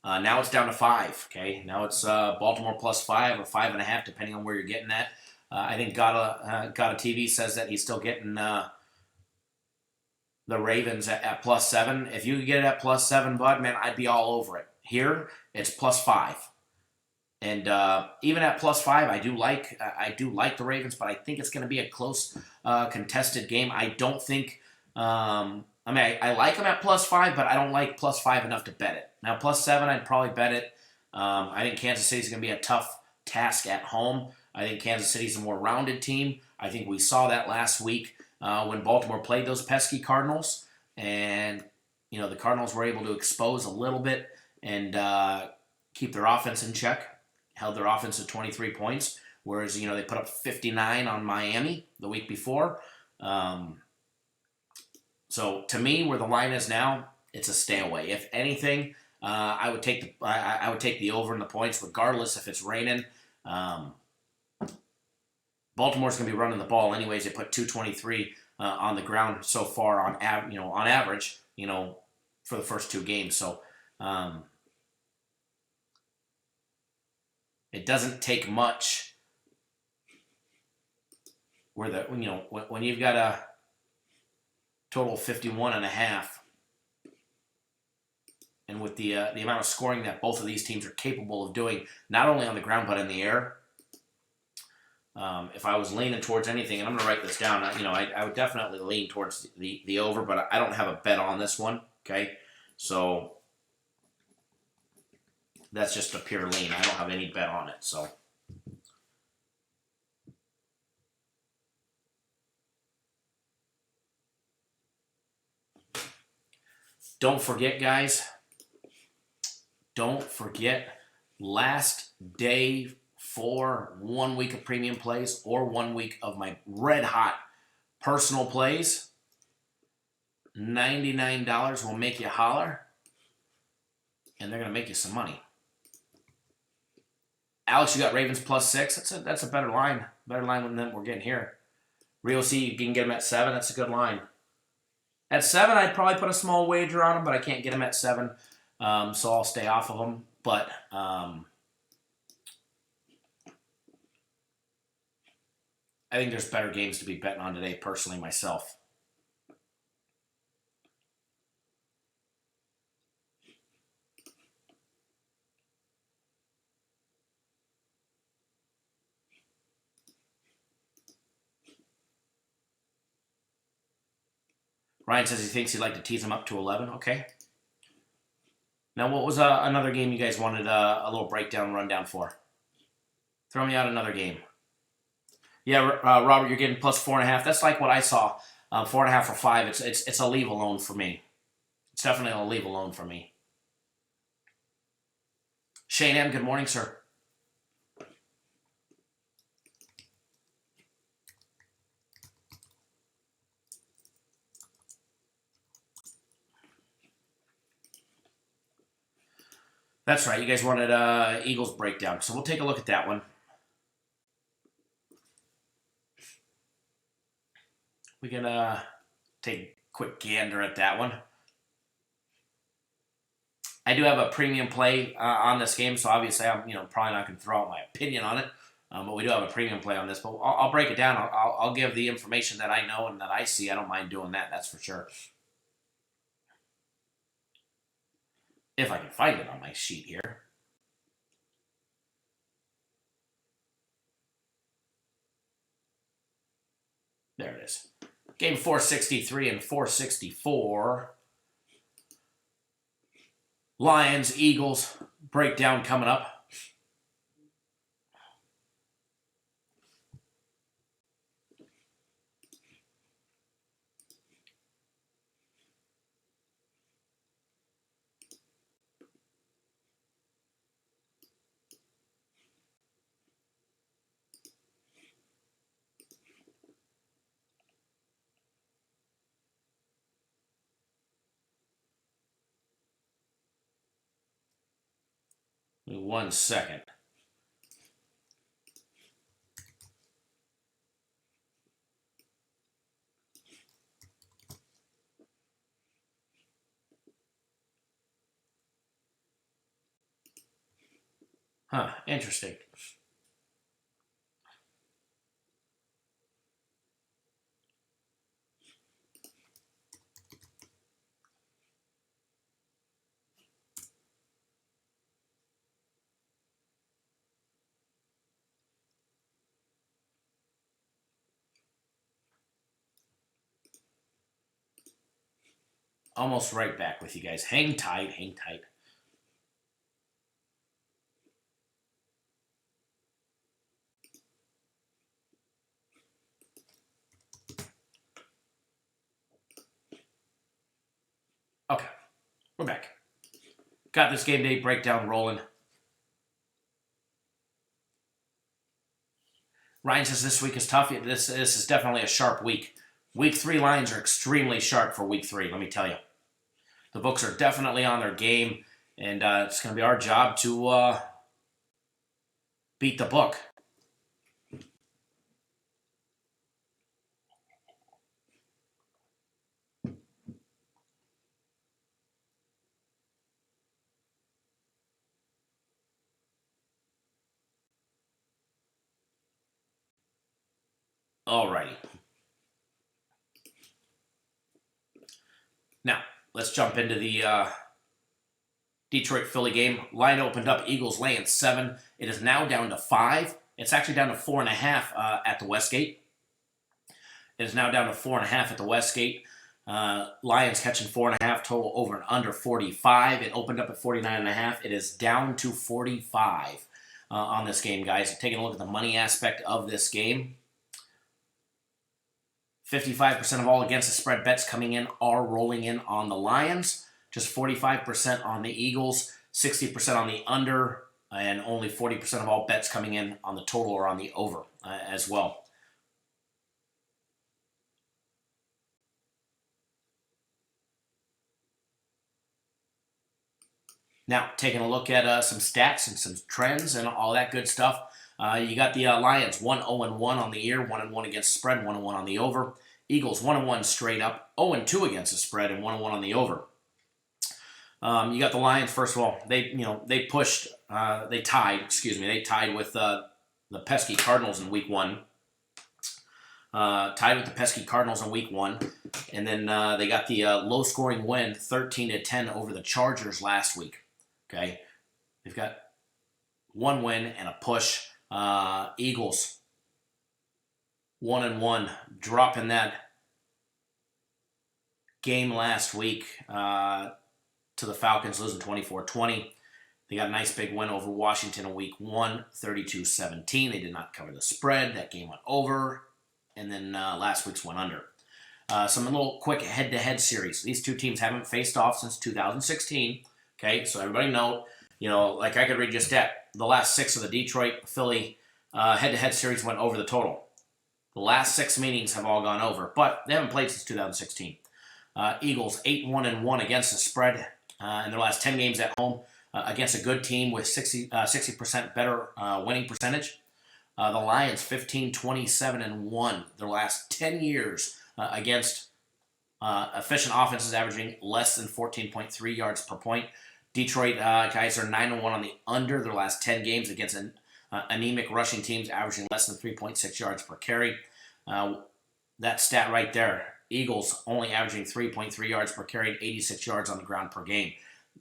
Now it's down to 5. Okay, now it's Baltimore +5 or 5.5, depending on where you're getting at. I think Gotta TV says that he's still getting the Ravens at +7. If you could get it at +7, bud, man, I'd be all over it. Here it's +5. And even at +5, I do like the Ravens, but I think it's going to be a close, contested game. I don't think. I like them at +5, but I don't like +5 enough to bet it. Now +7, I'd probably bet it. I think Kansas City's going to be a tough task at home. I think Kansas City's a more rounded team. I think we saw that last week when Baltimore played those pesky Cardinals, and the Cardinals were able to expose a little bit and keep their offense in check. Held their offense to 23 points, whereas, they put up 59 on Miami the week before. So to me, where the line is now, it's a stay away. If anything, I would take the over in the points, regardless if it's raining. Baltimore's going to be running the ball anyways. They put 223 on the ground so far on average, for the first 2 games. So it doesn't take much when you've got a total of 51.5, and with the amount of scoring that both of these teams are capable of doing, not only on the ground but in the air. If I was leaning towards anything, and I'm going to write this down, I would definitely lean towards the over, but I don't have a bet on this one. Okay, so that's just a pure lean. I don't have any bet on it. So don't forget, guys. Don't forget, last day for 1 week of premium plays or 1 week of my red hot personal plays. $99 will make you holler, and they're going to make you some money. Alex, you got Ravens +6. That's a better line. Better line than we're getting here. Rio C, you can get them at 7. That's a good line. At 7, I'd probably put a small wager on them, but I can't get them at 7, so I'll stay off of them. But I think there's better games to be betting on today, personally, myself. Ryan says he thinks he'd like to tease him up to 11. Okay. Now, what was another game you guys wanted a little breakdown rundown for? Throw me out another game. Yeah, Robert, you're getting +4.5. That's like what I saw. 4.5 or 5. It's a leave alone for me. It's definitely a leave alone for me. Shane M., good morning, sir. That's right. You guys wanted Eagles breakdown, so we'll take a look at that one. We can take a quick gander at that one. I do have a premium play on this game, so obviously I'm probably not going to throw out my opinion on it, but we do have a premium play on this. But I'll break it down. I'll give the information that I know and that I see. I don't mind doing that. That's for sure. If I can find it on my sheet here. There it is. Game 463 and 464. Lions, Eagles, breakdown coming up. Give me 1 second. Huh, interesting. Almost right back with you guys. Hang tight, hang tight. Okay, we're back. Got this game day breakdown rolling. Ryan says this week is tough. This is definitely a sharp week. Week 3 lines are extremely sharp for week 3, let me tell you. The books are definitely on their game, and it's going to be our job to beat the book. Alrighty. Now, let's jump into the Detroit-Philly game. Line opened up, Eagles laying 7. It is now down to 5. It's actually down to 4.5 at the Westgate. It is now down to 4.5 at the Westgate. Lions catching 4.5, total over and under 45. It opened up at 49.5. It is down to 45 on this game, guys. Taking a look at the money aspect of this game. 55% of all against the spread bets coming in are rolling in on the Lions. Just 45% on the Eagles, 60% on the under, and only 40% of all bets coming in on the total or on the over as well. Now, taking a look at some stats and some trends and all that good stuff. You got the Lions 1-0-1 on the year, 1-1 against the spread, 1-1 on the over. Eagles 1-1 straight up, 0-2 against the spread, and 1-1 on the over. You got the Lions. First of all, they tied with the pesky Cardinals in Week 1. Tied with the pesky Cardinals in Week 1, and then they got the low-scoring win, 13-10 over the Chargers last week. Okay, they've got one win and a push. Eagles 1-1, dropping that game last week to the Falcons, losing 24-20. They got a nice big win over Washington in Week 1, 32-17. They did not cover the spread. That game went over, and then last week's went under. Some little quick head-to-head series. These two teams haven't faced off since 2016. Okay, so everybody know, like I could read just that. The last 6 of the Detroit-Philly head-to-head series went over the total. The last 6 meetings have all gone over, but they haven't played since 2016. Eagles 8-1-1 against the spread in their last 10 games at home against a good team with 60% better winning percentage. The Lions 15-27-1 their last 10 years against efficient offenses averaging less than 14.3 yards per point. Detroit guys are 9-1 on the under their last 10 games against anemic rushing teams averaging less than 3.6 yards per carry. That stat right there. Eagles only averaging 3.3 yards per carry and 86 yards on the ground per game.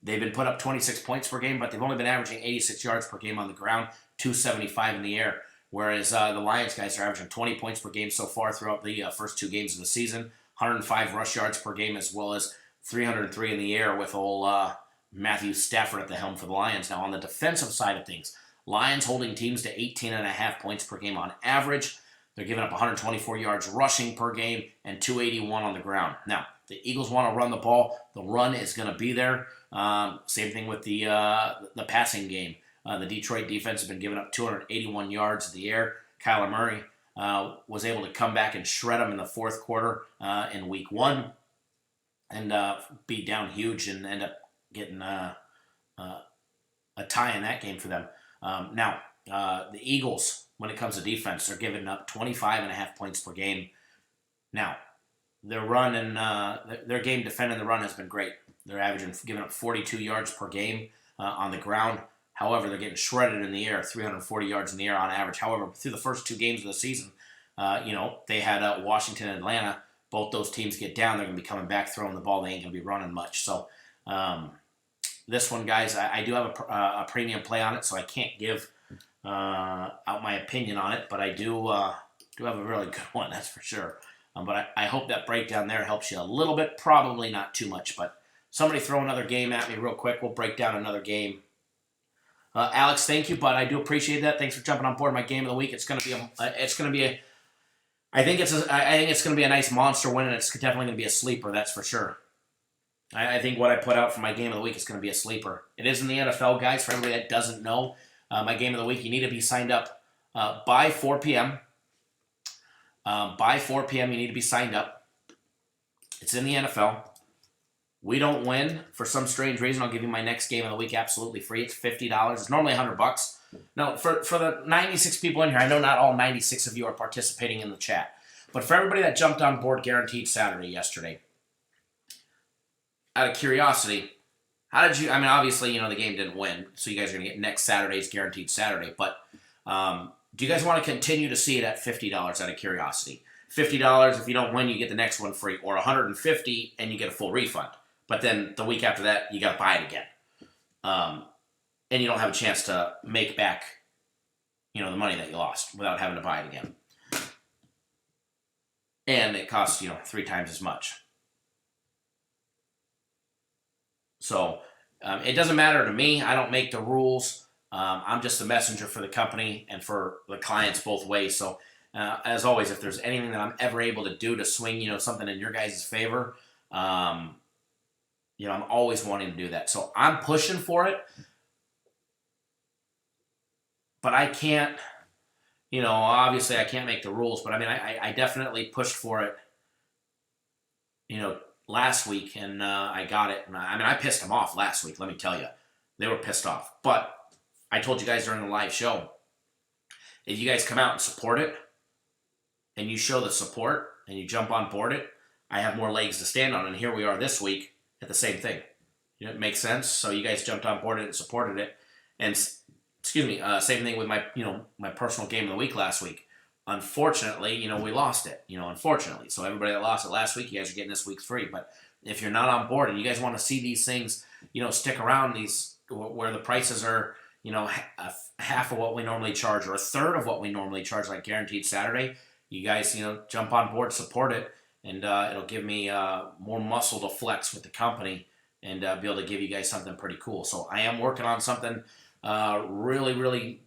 They've been put up 26 points per game, but they've only been averaging 86 yards per game on the ground, 275 in the air. Whereas the Lions guys are averaging 20 points per game so far throughout the first 2 games of the season, 105 rush yards per game as well as 303 in the air with old Matthew Stafford at the helm for the Lions. Now on the defensive side of things, Lions holding teams to 18.5 points per game on average. They're giving up 124 yards rushing per game and 281 on the ground. Now, the Eagles want to run the ball. The run is going to be there. Same thing with the passing game. The Detroit defense has been giving up 281 yards in the air. Kyler Murray was able to come back and shred them in the fourth quarter in Week 1 and be down huge and end up getting a tie in that game for them. Now, the Eagles, when it comes to defense, they're giving up 25.5 points per game. Now, their run and their game defending the run has been great. They're giving up 42 yards per game on the ground. However, they're getting shredded in the air, 340 yards in the air on average. However, through the first 2 games of the season, they had Washington and Atlanta. Both those teams get down. They're going to be coming back, throwing the ball. They ain't going to be running much. So this one, guys, I do have a premium play on it, so I can't give out my opinion on it, but I do have a really good one, that's for sure. But I hope that breakdown there helps you a little bit. Probably not too much, but somebody throw another game at me real quick. We'll break down another game. Alex, thank you, bud. I do appreciate that. Thanks for jumping on board my game of the week. I think it's going to be a nice monster win, and it's definitely going to be a sleeper. That's for sure. I think what I put out for my game of the week is going to be a sleeper. It is in the NFL, guys. For everybody that doesn't know, my game of the week, you need to be signed up by 4 p.m. By 4 p.m., you need to be signed up. It's in the NFL. We don't win for some strange reason. I'll give you my next game of the week absolutely free. It's $50. It's normally $100. Now, for the 96 people in here, I know not all 96 of you are participating in the chat, but for everybody that jumped on board Guaranteed Saturday yesterday, out of curiosity, how did you? I mean, obviously, the game didn't win, so you guys are going to get next Saturday's Guaranteed Saturday. But do you guys want to continue to see it at $50 out of curiosity? $50, if you don't win, you get the next one free, or $150 and you get a full refund. But then the week after that, you got to buy it again, and you don't have a chance to make back, the money that you lost without having to buy it again. And it costs 3 times as much. So it doesn't matter to me. I don't make the rules. I'm just a messenger for the company and for the clients both ways. So as always, if there's anything that I'm ever able to do to swing, something in your guys' favor, I'm always wanting to do that. So I'm pushing for it, but I can't, obviously I can't make the rules, but I mean, I definitely pushed for it, last week, and I got it. And I pissed them off last week, let me tell you. They were pissed off. But I told you guys during the live show, if you guys come out and support it, and you show the support, and you jump on board it, I have more legs to stand on. And here we are this week at the same thing. It makes sense. So you guys jumped on board it and supported it. And, same thing with my, my personal game of the week last week. Unfortunately, we lost it, unfortunately. So everybody that lost it last week, you guys are getting this week's free. But if you're not on board and you guys want to see these things, stick around these where the prices are, half of what we normally charge or a third of what we normally charge, like Guaranteed Saturday, you guys, jump on board, support it, and it'll give me more muscle to flex with the company and be able to give you guys something pretty cool. So I am working on something really, really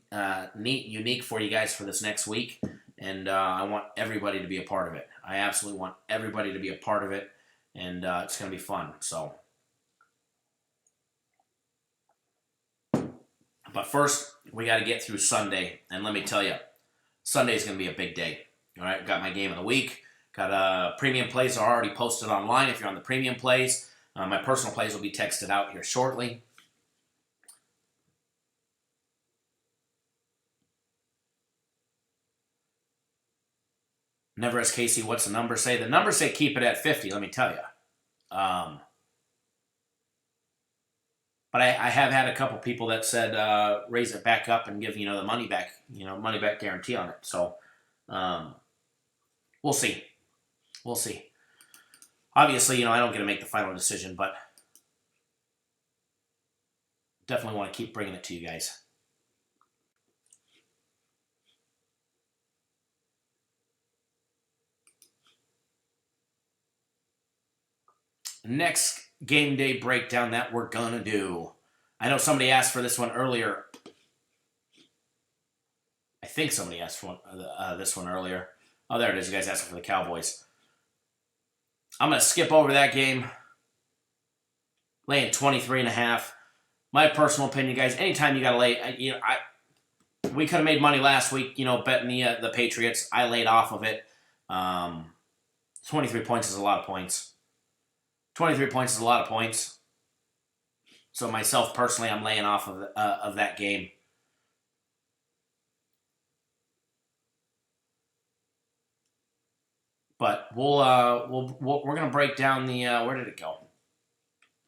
neat and unique for you guys for this next week. And I want everybody to be a part of it. I absolutely want everybody to be a part of it. And it's going to be fun. So, but first, we got to get through Sunday. And let me tell you, Sunday is going to be a big day. All right, got my game of the week. Got premium plays are already posted online if you're on the premium plays. My personal plays will be texted out here shortly. Never as Casey, what's the number say? The numbers say keep it at 50, let me tell you. But I have had a couple people that said raise it back up and give, the money back, money back guarantee on it. So we'll see. We'll see. Obviously, I don't get to make the final decision, but definitely want to keep bringing it to you guys. Next game day breakdown that we're gonna do. I know somebody asked for this one earlier. I think somebody asked for this one earlier. Oh, there it is. You guys asked for the Cowboys. I'm gonna skip over that game. Laying 23.5. My personal opinion, guys. Anytime you gotta lay, we could have made money last week. Betting the Patriots. I laid off of it. 23 points is a lot of points. 23 points is a lot of points. So myself personally, I'm laying off of that game. But we're gonna break down the where did it go?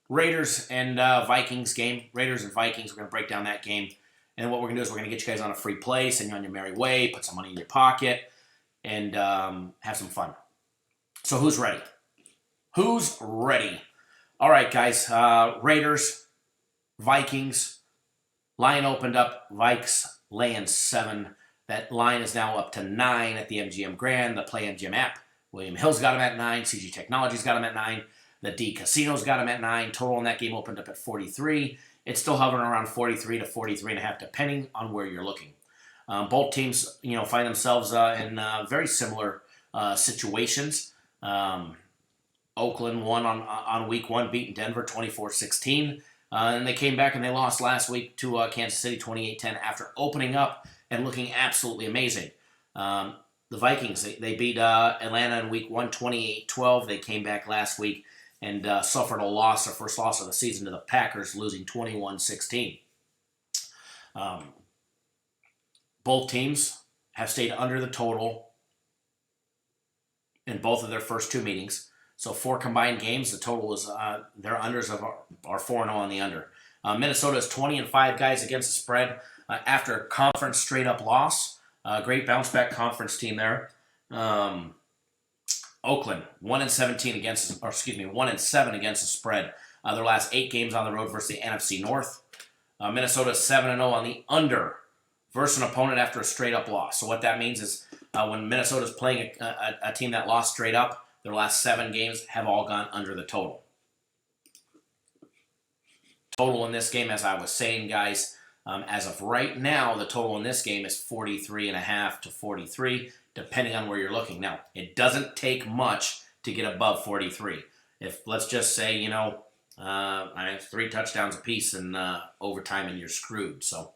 Raiders and Vikings game. Raiders and Vikings. We're gonna break down that game, and what we're gonna do is we're gonna get you guys on a free play, send you on your merry way, put some money in your pocket, and have some fun. So who's ready? Who's ready? All right, guys. Raiders, Vikings. Line opened up. Vikes laying 7. That line is now up to 9 at the MGM Grand, the Play MGM app. William Hill's got him at 9. CG Technology's got him at 9. The D Casino's got him at 9. Total in that game opened up at 43. It's still hovering around 43 to 43.5, depending on where you're looking. Both teams, find themselves in very similar situations. Oakland won on week 1, beating Denver 24-16. And they came back and they lost last week to Kansas City 28-10 after opening up and looking absolutely amazing. The Vikings, they beat Atlanta in week 1, 28-12. They came back last week and suffered a loss, their first loss of the season, to the Packers, losing 21-16. Both teams have stayed under the total in both of their first 2 meetings. So 4 combined games, the total is their unders are 4-0 on the under. Minnesota is 20-5 guys against the spread after a conference straight-up loss. Great bounce-back conference team there. Oakland 1-7 against the spread. Their last 8 games on the road versus the NFC North. Minnesota is 7-0 on the under versus an opponent after a straight-up loss. So what that means is when Minnesota is playing a team that lost straight up, their last 7 games have all gone under the total. Total in this game, as I was saying, guys, as of right now, the total in this game is 43.5 to 43, depending on where you're looking. Now, it doesn't take much to get above 43. If, let's just say, 3 touchdowns apiece in overtime and you're screwed. So,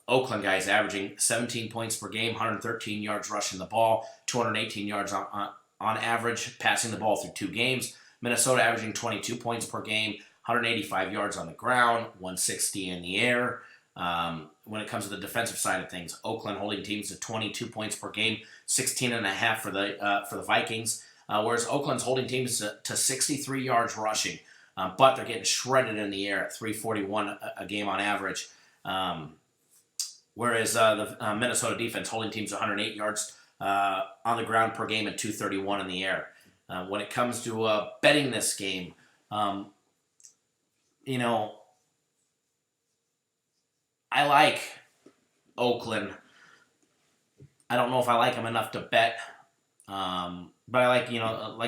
Oakland guys averaging 17 points per game, 113 yards rushing the ball, 218 yards on average passing the ball through 2 games. Minnesota averaging 22 points per game, 185 yards on the ground, 160 in the air. When it comes to the defensive side of things, Oakland holding teams to 22 points per game, 16.5 for the Vikings, whereas Oakland's holding teams to 63 yards rushing, but they're getting shredded in the air at 341 a game on average. Whereas the Minnesota defense holding teams to 108 yards on the ground per game and 231 in the air. When it comes to betting this game, I like Oakland. I don't know if I like them enough to bet, but I like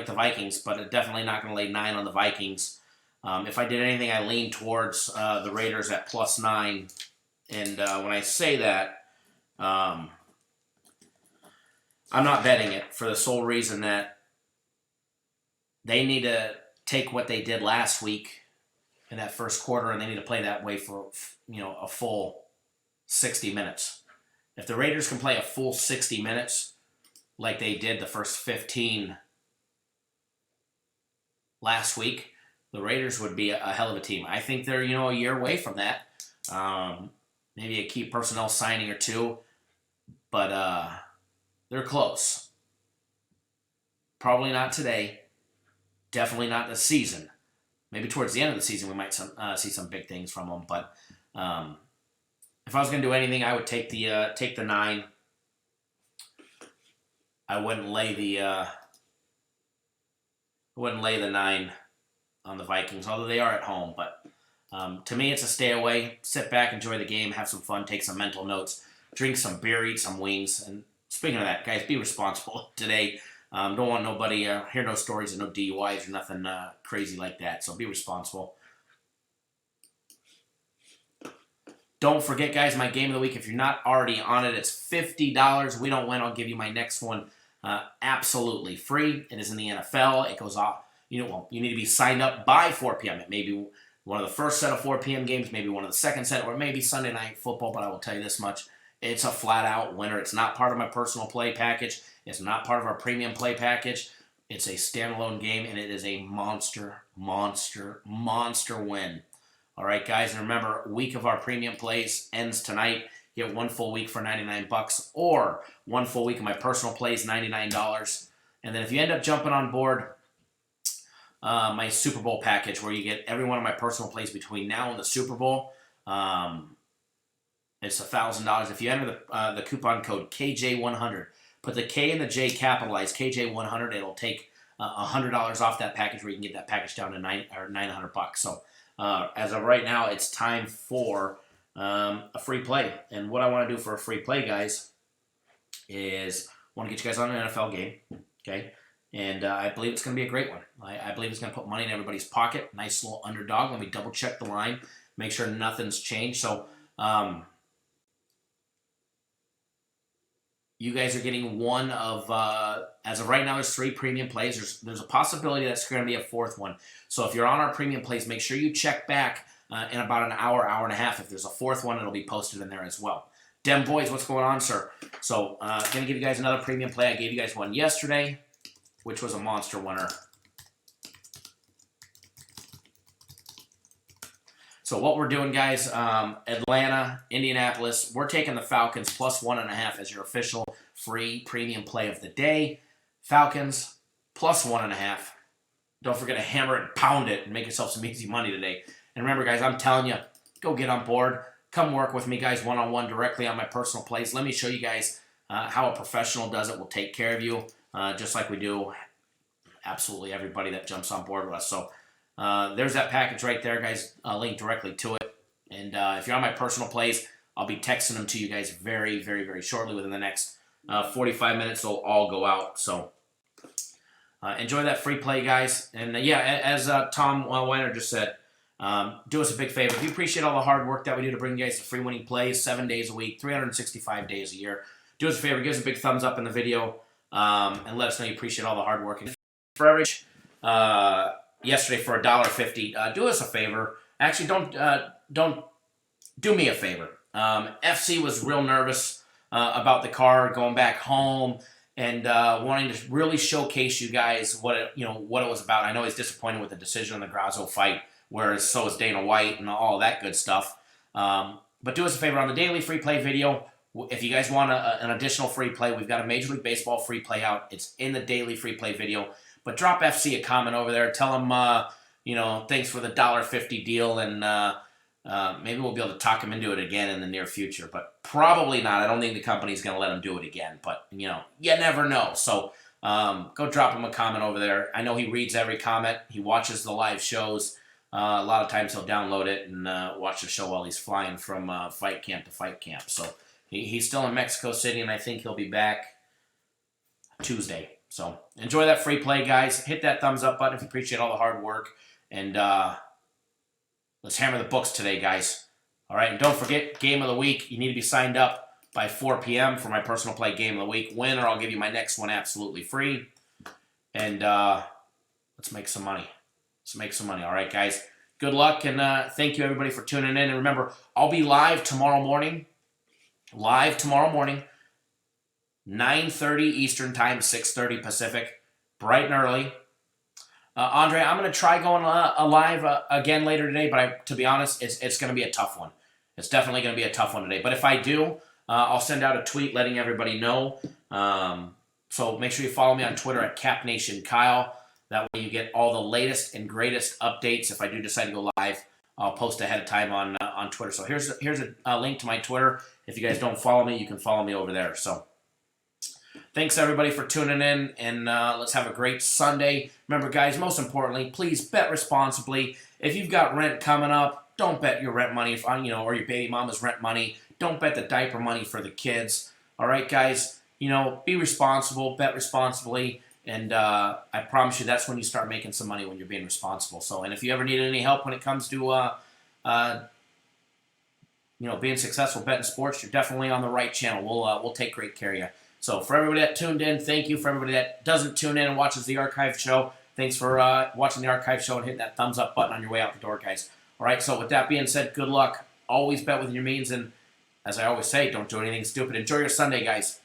the Vikings, but definitely not going to lay 9 on the Vikings. If I did anything, I lean towards the Raiders at +9. And when I say that, I'm not betting it for the sole reason that they need to take what they did last week in that first quarter, and they need to play that way for a full 60 minutes. If the Raiders can play a full 60 minutes like they did the first 15 last week, the Raiders would be a hell of a team. I think they're a year away from that. Maybe a key personnel signing or 2, but they're close. Probably not today. Definitely not this season. Maybe towards the end of the season we might see some big things from them. But if I was going to do anything, I would take the 9. I wouldn't lay the 9 on the Vikings, although they are at home. But to me, it's a stay away. Sit back, enjoy the game, have some fun, take some mental notes, drink some beer, eat some wings. And speaking of that, guys, be responsible today. Don't want nobody, hear no stories of no DUIs or nothing crazy like that. So be responsible. Don't forget, guys, my game of the week. If you're not already on it, it's $50. We don't win, I'll give you my next one absolutely free. It is in the NFL. It goes off. You need to be signed up by 4 p.m. It may be one of the first set of 4 p.m. games, maybe one of the second set, or maybe Sunday Night Football, but I will tell you this much. It's a flat-out winner. It's not part of my personal play package. It's not part of our premium play package. It's a standalone game, and it is a monster win. All right, guys, and remember, a week of our premium plays ends tonight. You get 1 full week for $99, or 1 full week of my personal plays, $99. And then if you end up jumping on board my Super Bowl package, where you get every one of my personal plays between now and the Super Bowl, it's $1,000. If you enter the coupon code KJ100, put the K and the J capitalized, KJ100, it'll take $100 off that package, where you can get that package down to $900. So as of right now, it's time for a free play. And what I want to do for a free play, guys, is I want to get you guys on an NFL game, okay? And I believe it's going to be a great one. I believe it's going to put money in everybody's pocket. Nice little underdog. Let me double check the line, make sure nothing's changed. So you guys are getting one of, as of right now, there's 3 premium plays. There's a possibility that's going to be a 4th one. So if you're on our premium plays, make sure you check back in about an hour, hour and a half. If there's a 4th one, it'll be posted in there as well. Dem boys, what's going on, sir? So I'm going to give you guys another premium play. I gave you guys one yesterday, which was a monster winner. So what we're doing, guys, Atlanta, Indianapolis, we're taking the Falcons plus 1.5 as your official free premium play of the day. Falcons plus 1.5. Don't forget to hammer it and pound it and make yourself some easy money today. And remember, guys, I'm telling you, go get on board. Come work with me, guys, one-on-one directly on my personal plays. Let me show you guys how a professional does it. We'll take care of you just like we do absolutely everybody that jumps on board with us. So there's that package right there, guys. Link directly to it. And if you're on my personal plays, I'll be texting them to you guys very, very, very shortly. Within the next 45 minutes, they'll all go out. So enjoy that free play, guys. And yeah, as Tom Weiner just said, do us a big favor. If you appreciate all the hard work that we do to bring you guys the free winning plays 7 days a week, 365 days a year, do us a favor, give us a big thumbs up in the video, and let us know you appreciate all the hard work. And for every yesterday for $1.50, do us a favor. Actually, don't do me a favor. FC was real nervous about the car going back home and wanting to really showcase you guys what it was about. I know he's disappointed with the decision on the Grasso fight, whereas so is Dana White and all that good stuff. But do us a favor on the daily free play video. If you guys want an additional free play, we've got a Major League Baseball free play out. It's in the daily free play video. But drop FC a comment over there. Tell them, thanks for the $1.50 deal, and maybe we'll be able to talk him into it again in the near future. But probably not. I don't think the company's going to let him do it again. But, you never know. So go drop him a comment over there. I know he reads every comment. He watches the live shows. A lot of times he'll download it and watch the show while he's flying from fight camp to fight camp. So he's still in Mexico City, and I think he'll be back Tuesday. So enjoy that free play, guys. Hit that thumbs up button if you appreciate all the hard work. And let's hammer the books today, guys. All right, and don't forget, game of the week. You need to be signed up by 4 p.m. for my personal play game of the week. Win, or I'll give you my next one absolutely free. And let's make some money. Let's make some money. All right, guys. Good luck, and thank you, everybody, for tuning in. And remember, I'll be live tomorrow morning. 9:30 Eastern Time, 6:30 Pacific, bright and early. Andre, I'm going to try going live again later today, but to be honest, it's going to be a tough one. It's definitely going to be a tough one today. But if I do, I'll send out a tweet letting everybody know. So make sure you follow me on Twitter at CapNationKyle. That way you get all the latest and greatest updates. If I do decide to go live, I'll post ahead of time on Twitter. So here's a link to my Twitter. If you guys don't follow me, you can follow me over there. So thanks, everybody, for tuning in, and let's have a great Sunday. Remember, guys, most importantly, please bet responsibly. If you've got rent coming up, don't bet your rent money, or your baby mama's rent money. Don't bet the diaper money for the kids. All right, guys, be responsible, bet responsibly, and I promise you that's when you start making some money, when you're being responsible. So, and if you ever need any help when it comes to being successful betting sports, you're definitely on the right channel. We'll take great care of you. So for everybody that tuned in, thank you. For everybody that doesn't tune in and watches the archive show, thanks for watching the archive show and hitting that thumbs up button on your way out the door, guys. All right, so with that being said, good luck. Always bet within your means, and as I always say, don't do anything stupid. Enjoy your Sunday, guys.